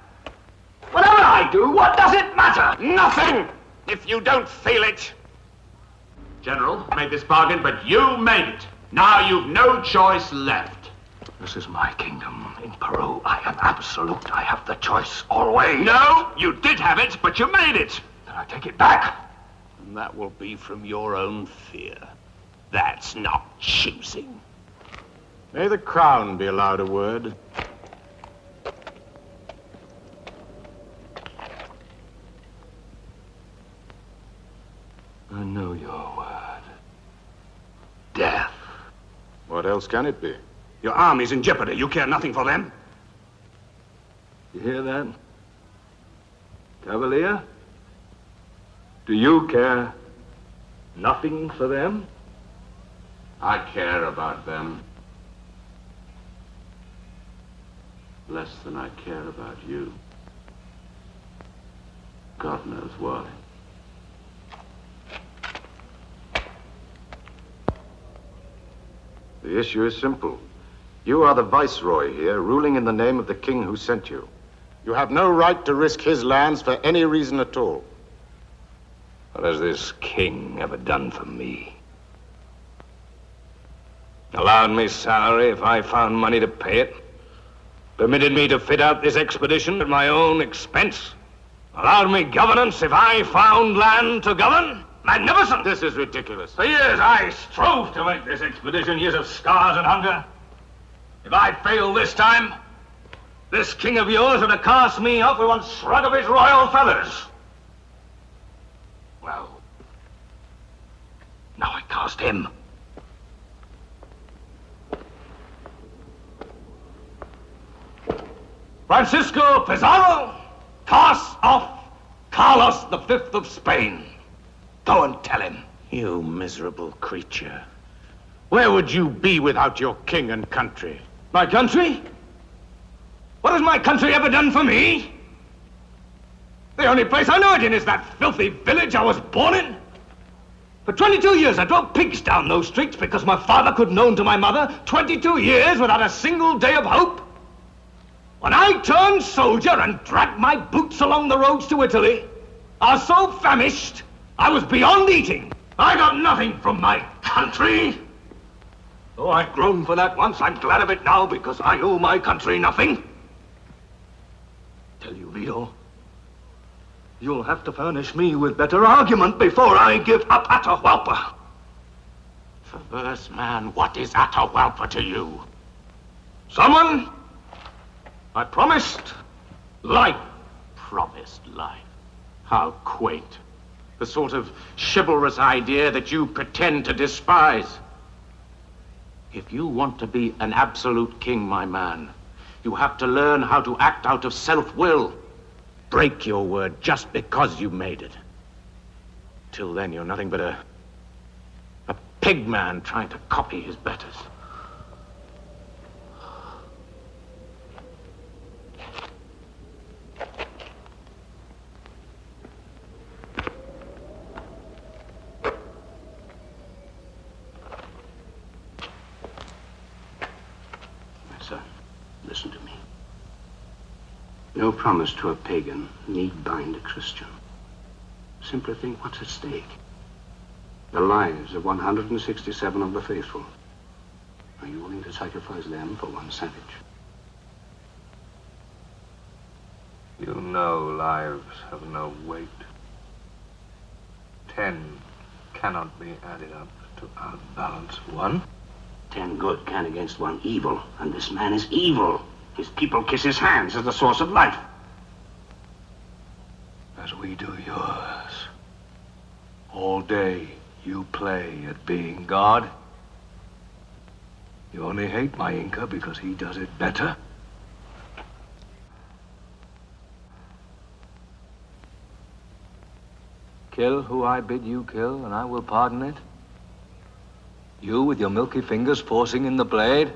Whatever I do, what does it matter? Nothing, if you don't feel it. General made this bargain, but you made it. Now you've no choice left. This is my kingdom. In Peru, I am absolute. I have the choice always. No, you did have it, but you made it. Then I take it back. And that will be from your own fear. That's not choosing. May the crown be allowed a word. I know your word. Death. What else can it be? Your army's in jeopardy. You care nothing for them? You hear that? Cavalier? Do you care nothing for them? I care about them. Less than I care about you. God knows why. The issue is simple. You are the viceroy here, ruling in the name of the king who sent you. You have no right to risk his lands for any reason at all. What has this king ever done for me? Allowed me salary if I found money to pay it. Permitted me to fit out this expedition at my own expense. Allowed me governance if I found land to govern. Magnificent! This is ridiculous. For years I strove to make this expedition, years of scars and hunger. If I failed this time, this king of yours would have cast me off with one shrug of his royal feathers. Well, now I cast him. Francisco Pizarro casts off Carlos V of Spain. Go and tell him. You miserable creature. Where would you be without your king and country? My country? What has my country ever done for me? The only place I know it in is that filthy village I was born in. For 22 years I drove pigs down those streets because my father couldn't own to my mother. 22 years without a single day of hope. When I turned soldier and dragged my boots along the roads to Italy, I was so famished, I was beyond eating. I got nothing from my country. Though I'd groaned for that once, I'm glad of it now because I owe my country nothing. Tell you, Vito, you'll have to furnish me with better argument before I give up Atahualpa. Perverse man, what is Atahualpa to you? Someone I promised life. Promised life? How quaint. The sort of chivalrous idea that you pretend to despise. If you want to be an absolute king, my man, you have to learn how to act out of self-will. Break your word just because you made it. Till then, you're nothing but a pig man trying to copy his betters. Listen to me. No promise to a pagan need bind a Christian. Simply think what's at stake. The lives of 167 of the faithful. Are you willing to sacrifice them for one savage? You know lives have no weight. 10 cannot be added up to outbalance 1. 10 good can against 1 evil, and this man is evil. His people kiss his hands as the source of life. As we do yours. All day you play at being God. You only hate my Inca because he does it better. Kill who I bid you kill, and I will pardon it. You with your milky fingers forcing in the blade?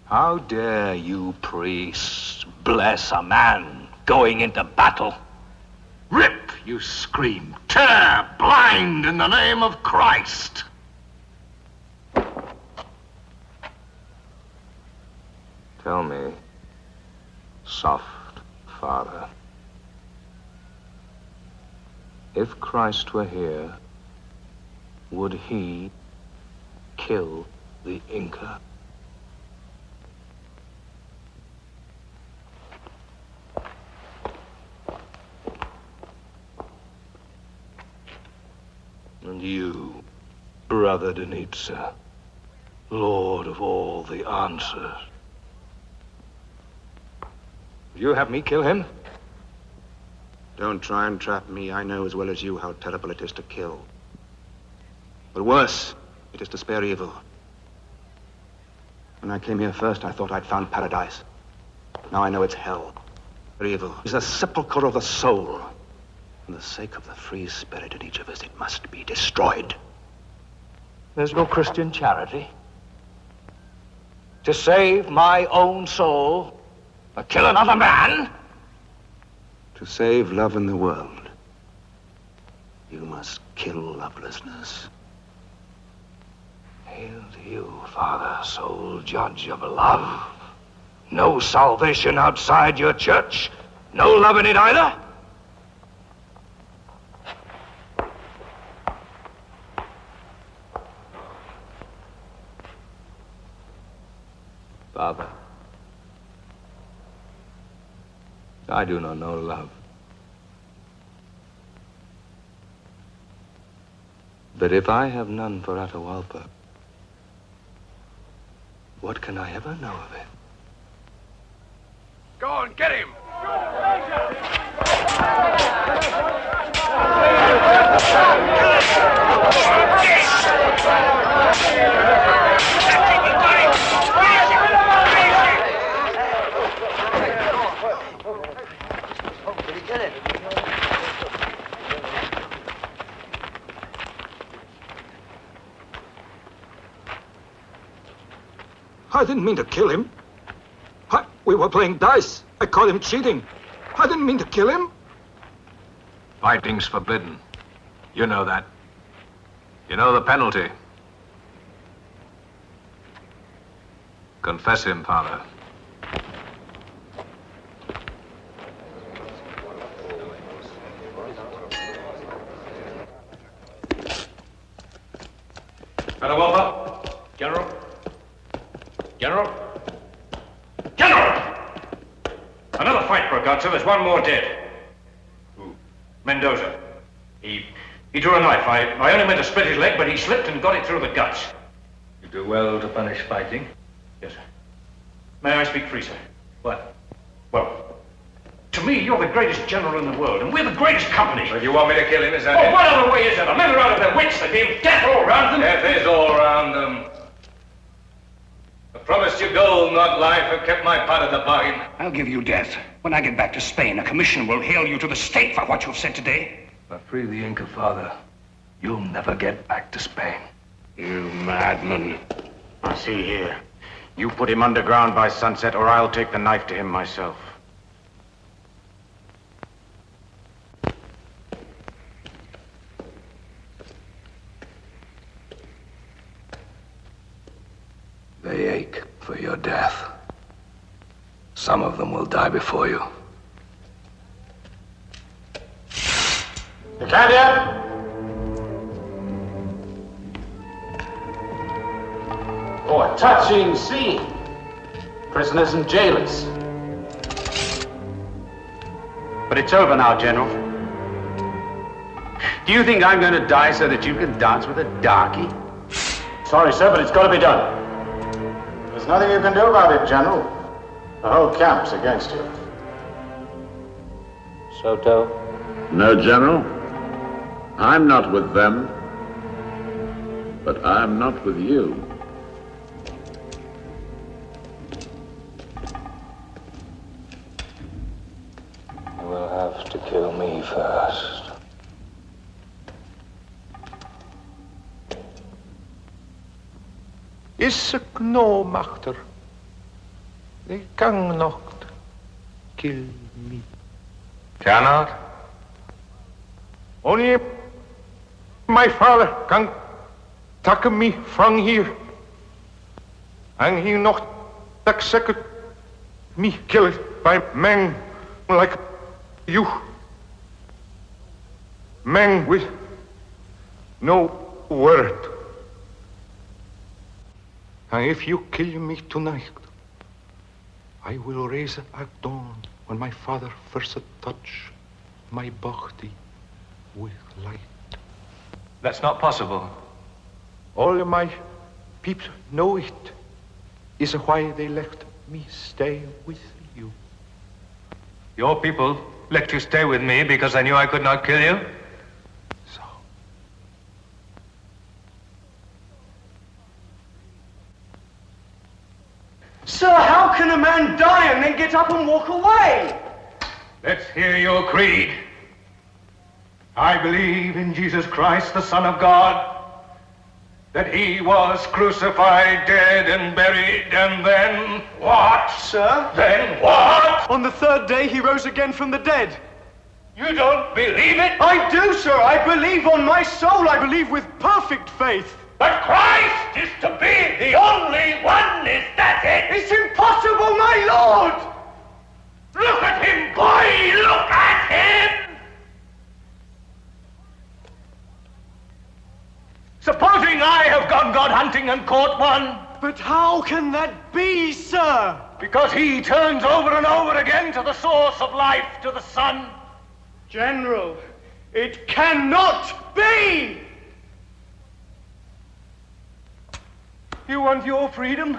How dare you, priests, bless a man going into battle? Rip You scream, tear, blind in the name of Christ. Tell me, soft Father, if Christ were here, would he kill the Inca? And you, Brother Denitsa, Lord of all the answers, would you have me kill him? Don't try and trap me. I know as well as you how terrible it is to kill. But worse, it is to spare evil. When I came here first, I thought I'd found paradise. Now I know it's hell. For evil is a sepulchre of the soul. For the sake of the free spirit in each of us, it must be destroyed. There's no Christian charity. To save my own soul, or kill another man? To save love in the world, you must kill lovelessness. Hail to you, Father, sole judge of love. No salvation outside your church? No love in it either? Father, I do not know love. But if I have none for Atahualpa, what can I ever know of it? Go on, get him! I didn't mean to kill him. We were playing dice. I caught him cheating. I didn't mean to kill him. Fighting's forbidden. You know that. You know the penalty. Confess him, Father. Atahualpa, General. General? General! Another fight broke out, sir. There's one more dead. Who? Mendoza. He drew a knife. I only meant to split his leg, but he slipped and got it through the guts. You do well to punish fighting. Yes, sir. May I speak free, sir? What? Well, to me, you're the greatest general in the world, and we're the greatest company. But you want me to kill him, is that it? What other way is there? The men are out of their wits. They give death all around them. Death is all around them. I promised you gold, not life. I've kept my part of the bargain. I'll give you death. When I get back to Spain, a commission will hail you to the stake for what you've said today. If I free the Inca, Father, you'll never get back to Spain. You madman. I see here. You put him underground by sunset, or I'll take the knife to him myself. They ache for your death. Some of them will die before you. You can't yet? Oh, a touching scene. Prisoners and jailers. But it's over now, General. Do you think I'm going to die so that you can dance with a darky? Sorry, sir, but it's got to be done. There's nothing you can do about it, General. The whole camp's against you. Soto? No, General. I'm not with them. But I'm not with you. You will have to kill me first. Is ek no machter. They cannot kill me. Cannot? Only my father can take me from here. And he not execute me killed by men like you. Men with no word. And if you kill me tonight, I will raise at dawn when my father first touch my body with light. That's not possible. All my people know it. Is why they let me stay with you. Your people let you stay with me because they knew I could not kill you? Sir, how can a man die and then get up and walk away? Let's hear your creed. I believe in Jesus Christ, the Son of God, that he was crucified, dead, and buried, and then what? Sir? Then what? On the third day he rose again from the dead. You don't believe it? I do, sir. I believe on my soul. I believe with perfect faith. But Christ is to be the only one, is that it? It's impossible, my lord! Look at him, boy! Look at him! Supposing I have gone God hunting and caught one. But how can that be, sir? Because he turns over and over again to the source of life, to the sun. General, it cannot be! You want your freedom?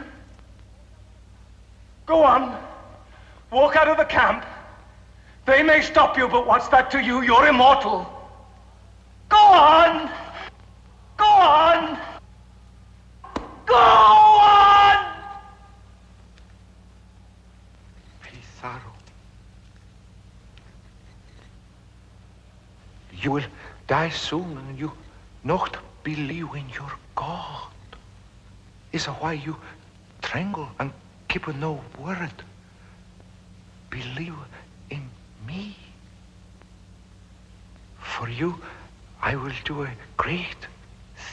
Go on. Walk out of the camp. They may stop you, but what's that to you? You're immortal. Go on! Go on! Go on! Pizarro. You will die soon and you not believe in your God. Is why you tremble and keep no word. Believe in me. For you, I will do a great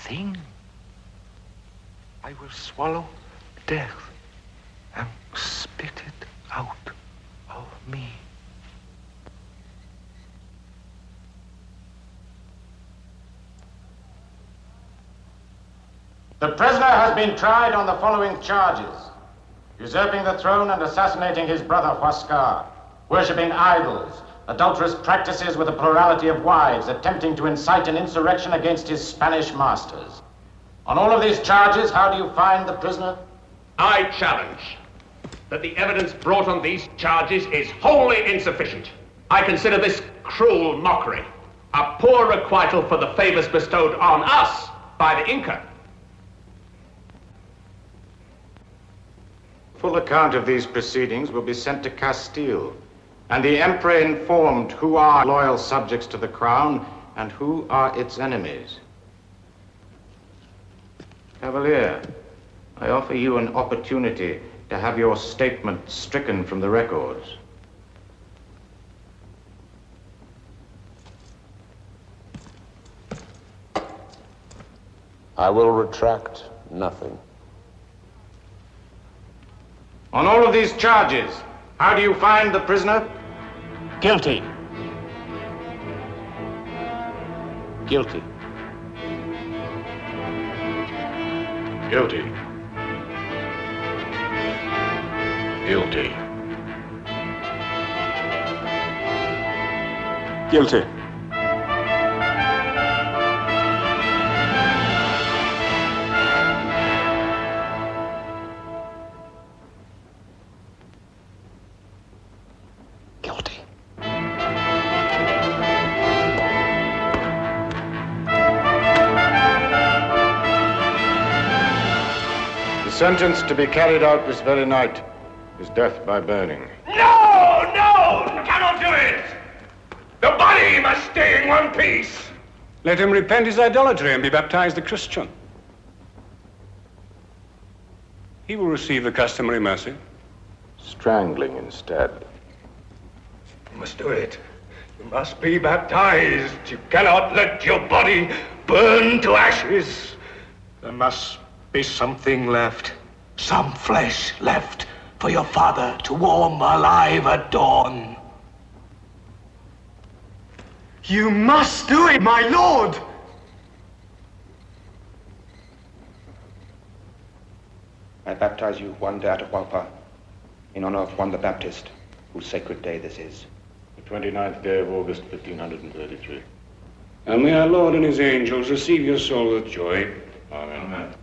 thing. I will swallow death and spit it out of me. The prisoner has been tried on the following charges: usurping the throne and assassinating his brother Huascar, worshipping idols, adulterous practices with a plurality of wives, attempting to incite an insurrection against his Spanish masters. On all of these charges, how do you find the prisoner? I challenge that the evidence brought on these charges is wholly insufficient. I consider this cruel mockery, a poor requital for the favors bestowed on us by the Inca. Full account of these proceedings will be sent to Castile, and the emperor informed who are loyal subjects to the crown and who are its enemies. Cavalier, I offer you an opportunity to have your statement stricken from the records. I will retract nothing. On all of these charges, how do you find the prisoner? Guilty. Guilty. Guilty. Guilty. Guilty. The sentence to be carried out this very night is death by burning. No! No! Cannot do it! The body must stay in one piece! Let him repent his idolatry and be baptized a Christian. He will receive the customary mercy. Strangling instead. You must do it. You must be baptized. You cannot let your body burn to ashes. There must be something left. Some flesh left for your father to warm alive at dawn. You must do it, my lord! I baptize you Juan de Atahualpa in honor of Juan the Baptist, whose sacred day this is. The 29th day of August, 1533. And may our Lord and his angels receive your soul with joy. Amen. Amen.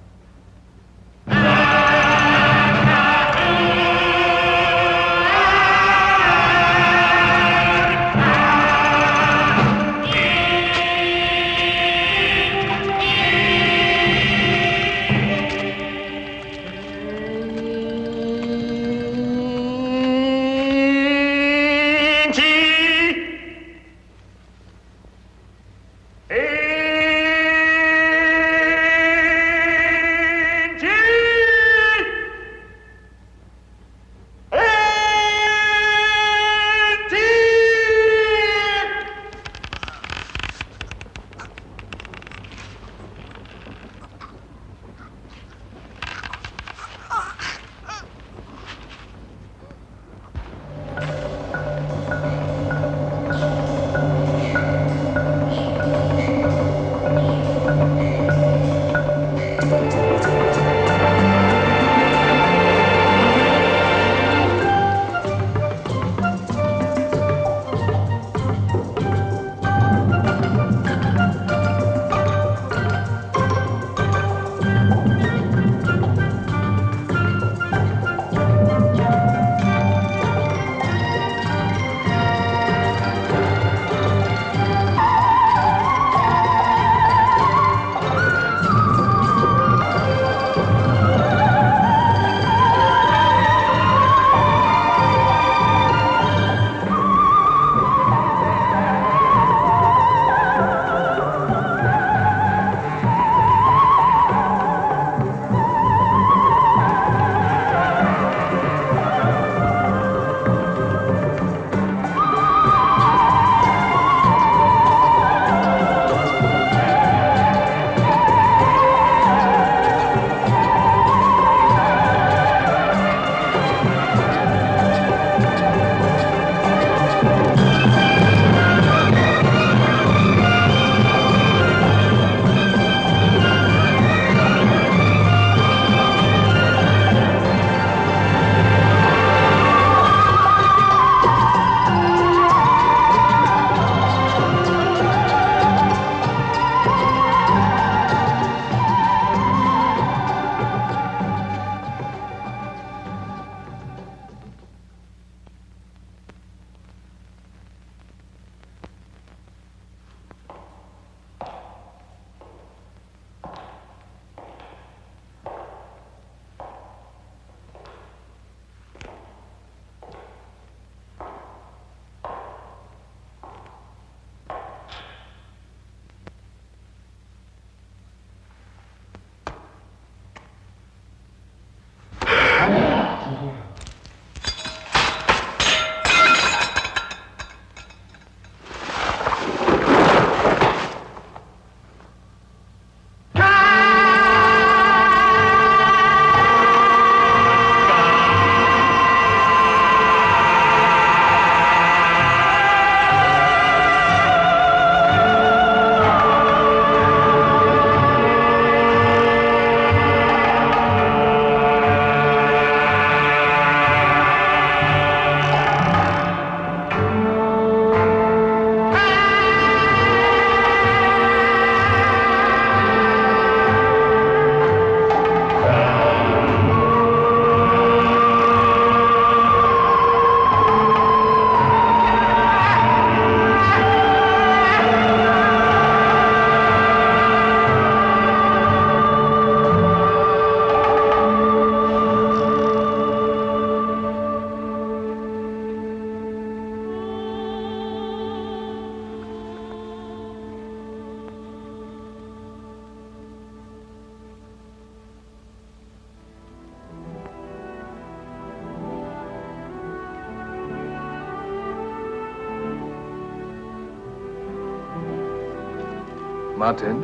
Martin.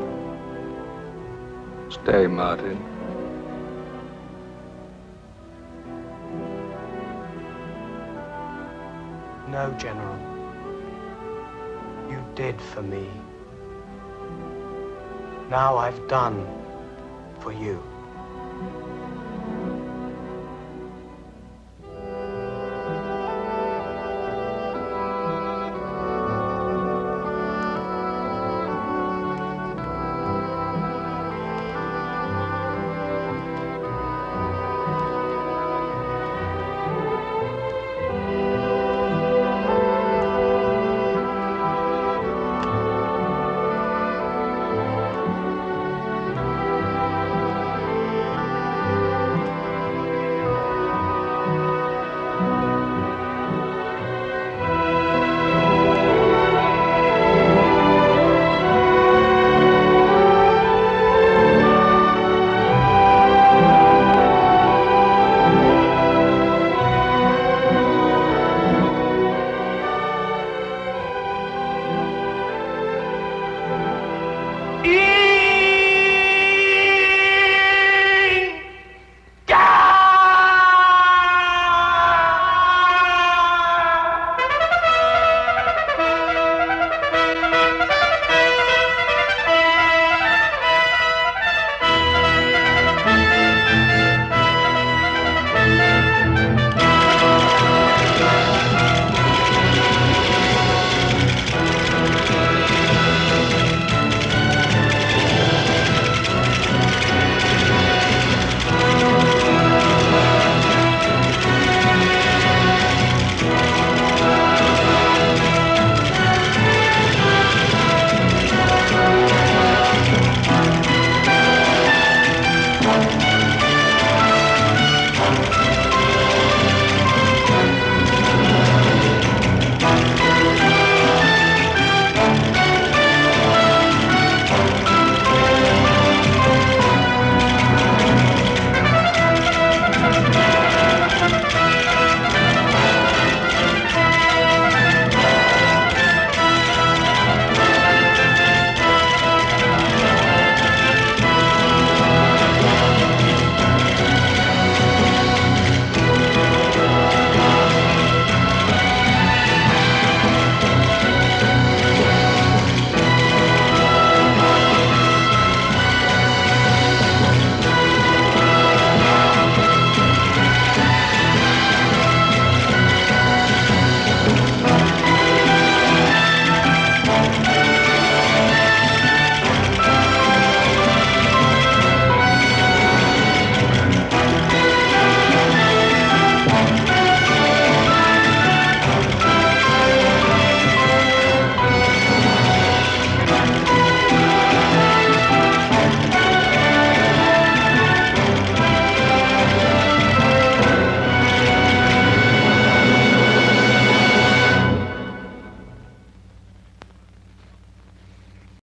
Stay, Martin. No, General. You did for me. Now I've done for you.